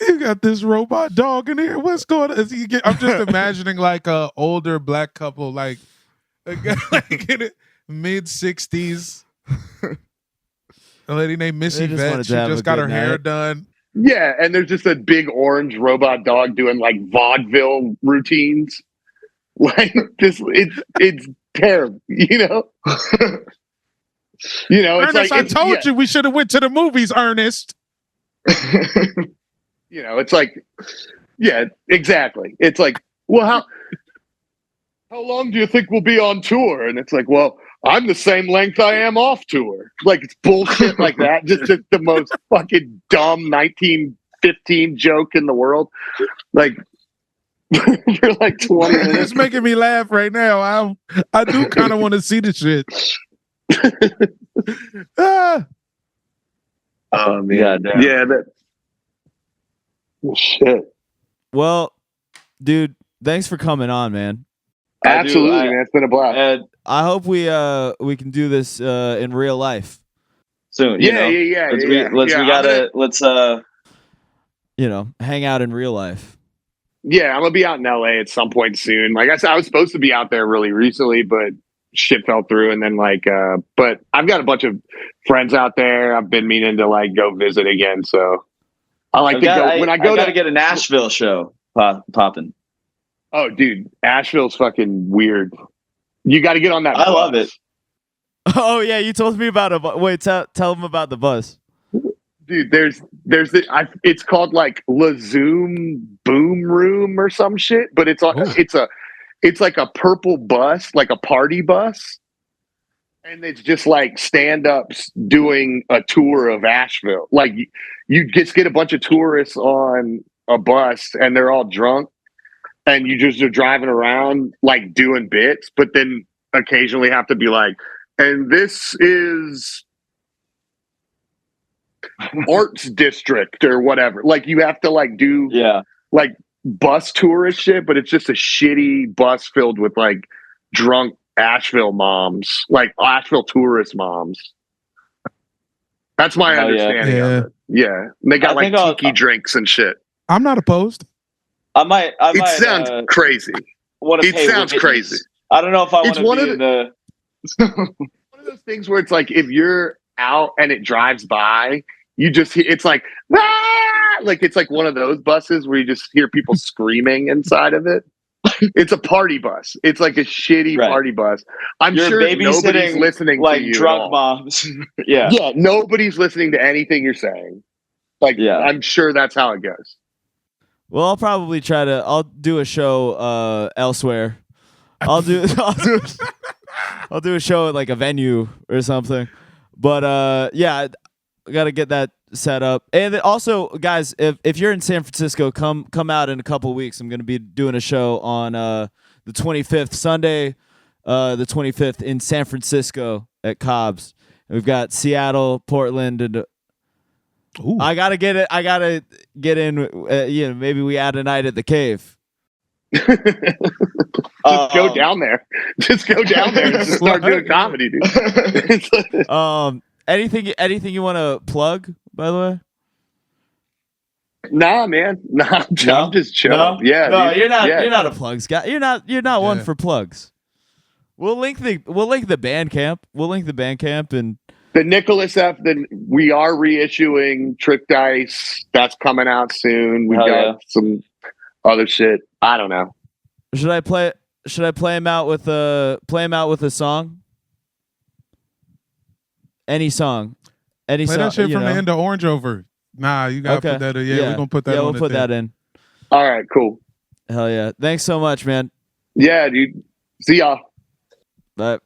you got this robot dog in here. What's going on? I'm just imagining like a older black couple, like a guy like in mid-60s. A lady named Missy Vet. She just got her hair done. Yeah, and there's just a big orange robot dog doing like vaudeville routines. Like just it's terrible, you know. You know, Ernest, I told you we should have went to the movies, Ernest. You know, it's like, yeah, exactly. It's like, well, how long do you think we'll be on tour? And it's like, well, I'm the same length I am off tour. Like, it's bullshit like that. Just the most fucking dumb 1915 joke in the world. Like, for like 20 minutes. It's making me laugh right now. I do kind of want to see the shit. Oh man, yeah, that shit. Well, dude, thanks for coming on, man. Absolutely, man. It's been a blast. I hope we can do this in real life soon. Yeah. Let's you know, hang out in real life. Yeah, I'm gonna be out in LA at some point soon. Like I said, I was supposed to be out there really recently, but shit fell through. And then but I've got a bunch of friends out there. I've been meaning to like go visit again. So I gotta get a Nashville show popping. Oh, dude, Asheville's fucking weird. You got to get on that. I love it. Oh yeah, you told me about it. Wait, tell them about the bus. Dude, it's called like La Zoom Boom Room or some shit, but it's like a purple bus, like a party bus. And it's just like stand-ups doing a tour of Asheville. Like you just get a bunch of tourists on a bus and they're all drunk and you just are driving around like doing bits, but then occasionally have to be like, and this is Arts District or whatever. Like you have to like do like bus tourist shit, but it's just a shitty bus filled with like drunk Asheville moms, like Asheville tourist moms. That's my understanding of it. Yeah. And they got like tiki drinks and shit. I'm not opposed. It sounds crazy. It sounds crazy. I don't know if I want to be in the... One of those things where it's like, if you're out and it drives by, you just hear, it's like, ah! Like it's like one of those buses where you just hear people screaming inside of it. It's a party bus. It's like a shitty party bus. I'm sure nobody's listening like to you. Drunk moms. Yeah. Yeah, nobody's listening to anything you're saying. Like, I'm sure that's how it goes. Well, I'll probably I'll do a show elsewhere. I'll do a show at like a venue or something. But yeah, I got to get that set up. And then also, guys, if you're in San Francisco, come out in a couple of weeks. I'm going to be doing a show on the 25th, Sunday, the 25th in San Francisco at Kohls. We've got Seattle, Portland, and I gotta get it. I gotta get in. Maybe we add a night at the Cave. Just go down there. Just go down there and just start doing comedy, dude. Anything you want to plug? By the way. Nah, man. Nah, I'm just chilling. No? Yeah, no, dude. You're not. You're not a plugs guy. You're not one for plugs. We'll link the Bandcamp. We'll link the Bandcamp and the Nicholas F. Then we are reissuing Trick Dice. That's coming out soon. We got some other shit. I don't know. Should I play him out with a song? Any song. Play that shit from the end of Orange Over. Nah, you gotta put that in. Yeah, we're gonna put that in. Yeah, we'll put that in. All right, cool. Hell yeah. Thanks so much, man. Yeah, dude. See y'all. Bye.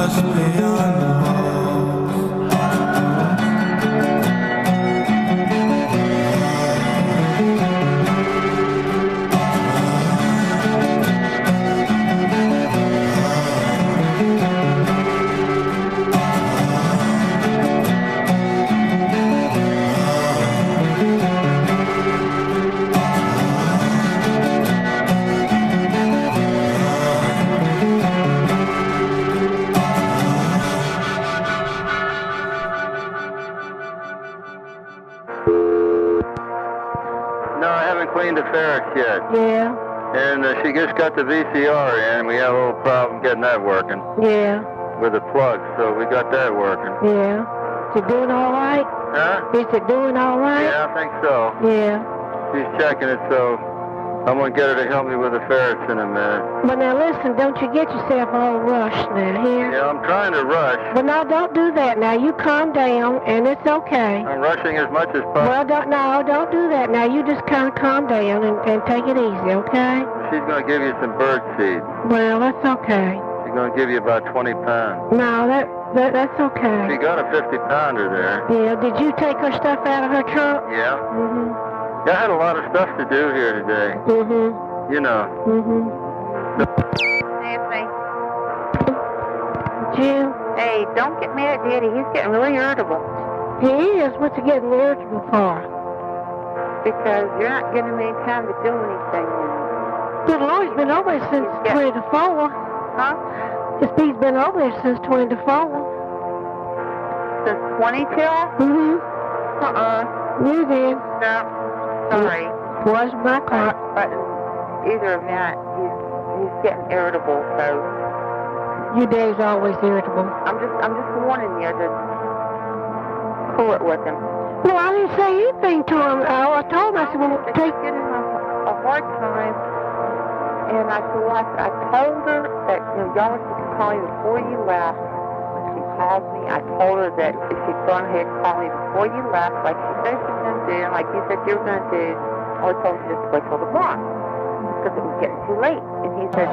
just beyond the walls. Cleaned the ferrets yet. Yeah. And she just got the VCR in. We have a little problem getting that working. Yeah. With the plug, so we got that working. Yeah. Is it doing all right? Huh? Is it doing all right? Yeah, I think so. Yeah. She's checking it, so I'm going to get her to help me with the ferrets in a minute. But now listen, don't you get yourself all rushed now, here? Yeah, I'm trying to rush. But no, don't do that now. You calm down, and it's okay. I'm rushing as much as possible. Well, don't do that now. You just kind of calm down and take it easy, okay? She's going to give you some bird seed. Well, that's okay. She's going to give you about 20 pounds. No, that's okay. She got a 50-pounder there. Yeah, did you take her stuff out of her trunk? Yeah. Mm-hmm. I had a lot of stuff to do here today. Mm-hmm. You know. Mm-hmm. Nancy. Jim? Hey, don't get mad at Daddy. He's getting really irritable. He is. What's he getting irritable for? Because you're not giving me time to do anything now. Good Lord, he's been over there since 20 to 4. Huh? He's been over there since 20 to 4. Since 20 till? Mm-hmm. You did. No. Sorry. Was my car. But either of that, he's getting irritable, so. Your dad's always irritable. I'm just warning you to cool it with him. No, I didn't say anything to him. I told him, I said, well, take... He's getting a hard time. And I said, well, I told her that, y'all was to call me before you left. She called me. I told her that if she'd gone ahead and call me before you left, like she said she was going to do, and like you said you were going to do, I told her just to wait till the morning, because it was getting too late. And he said...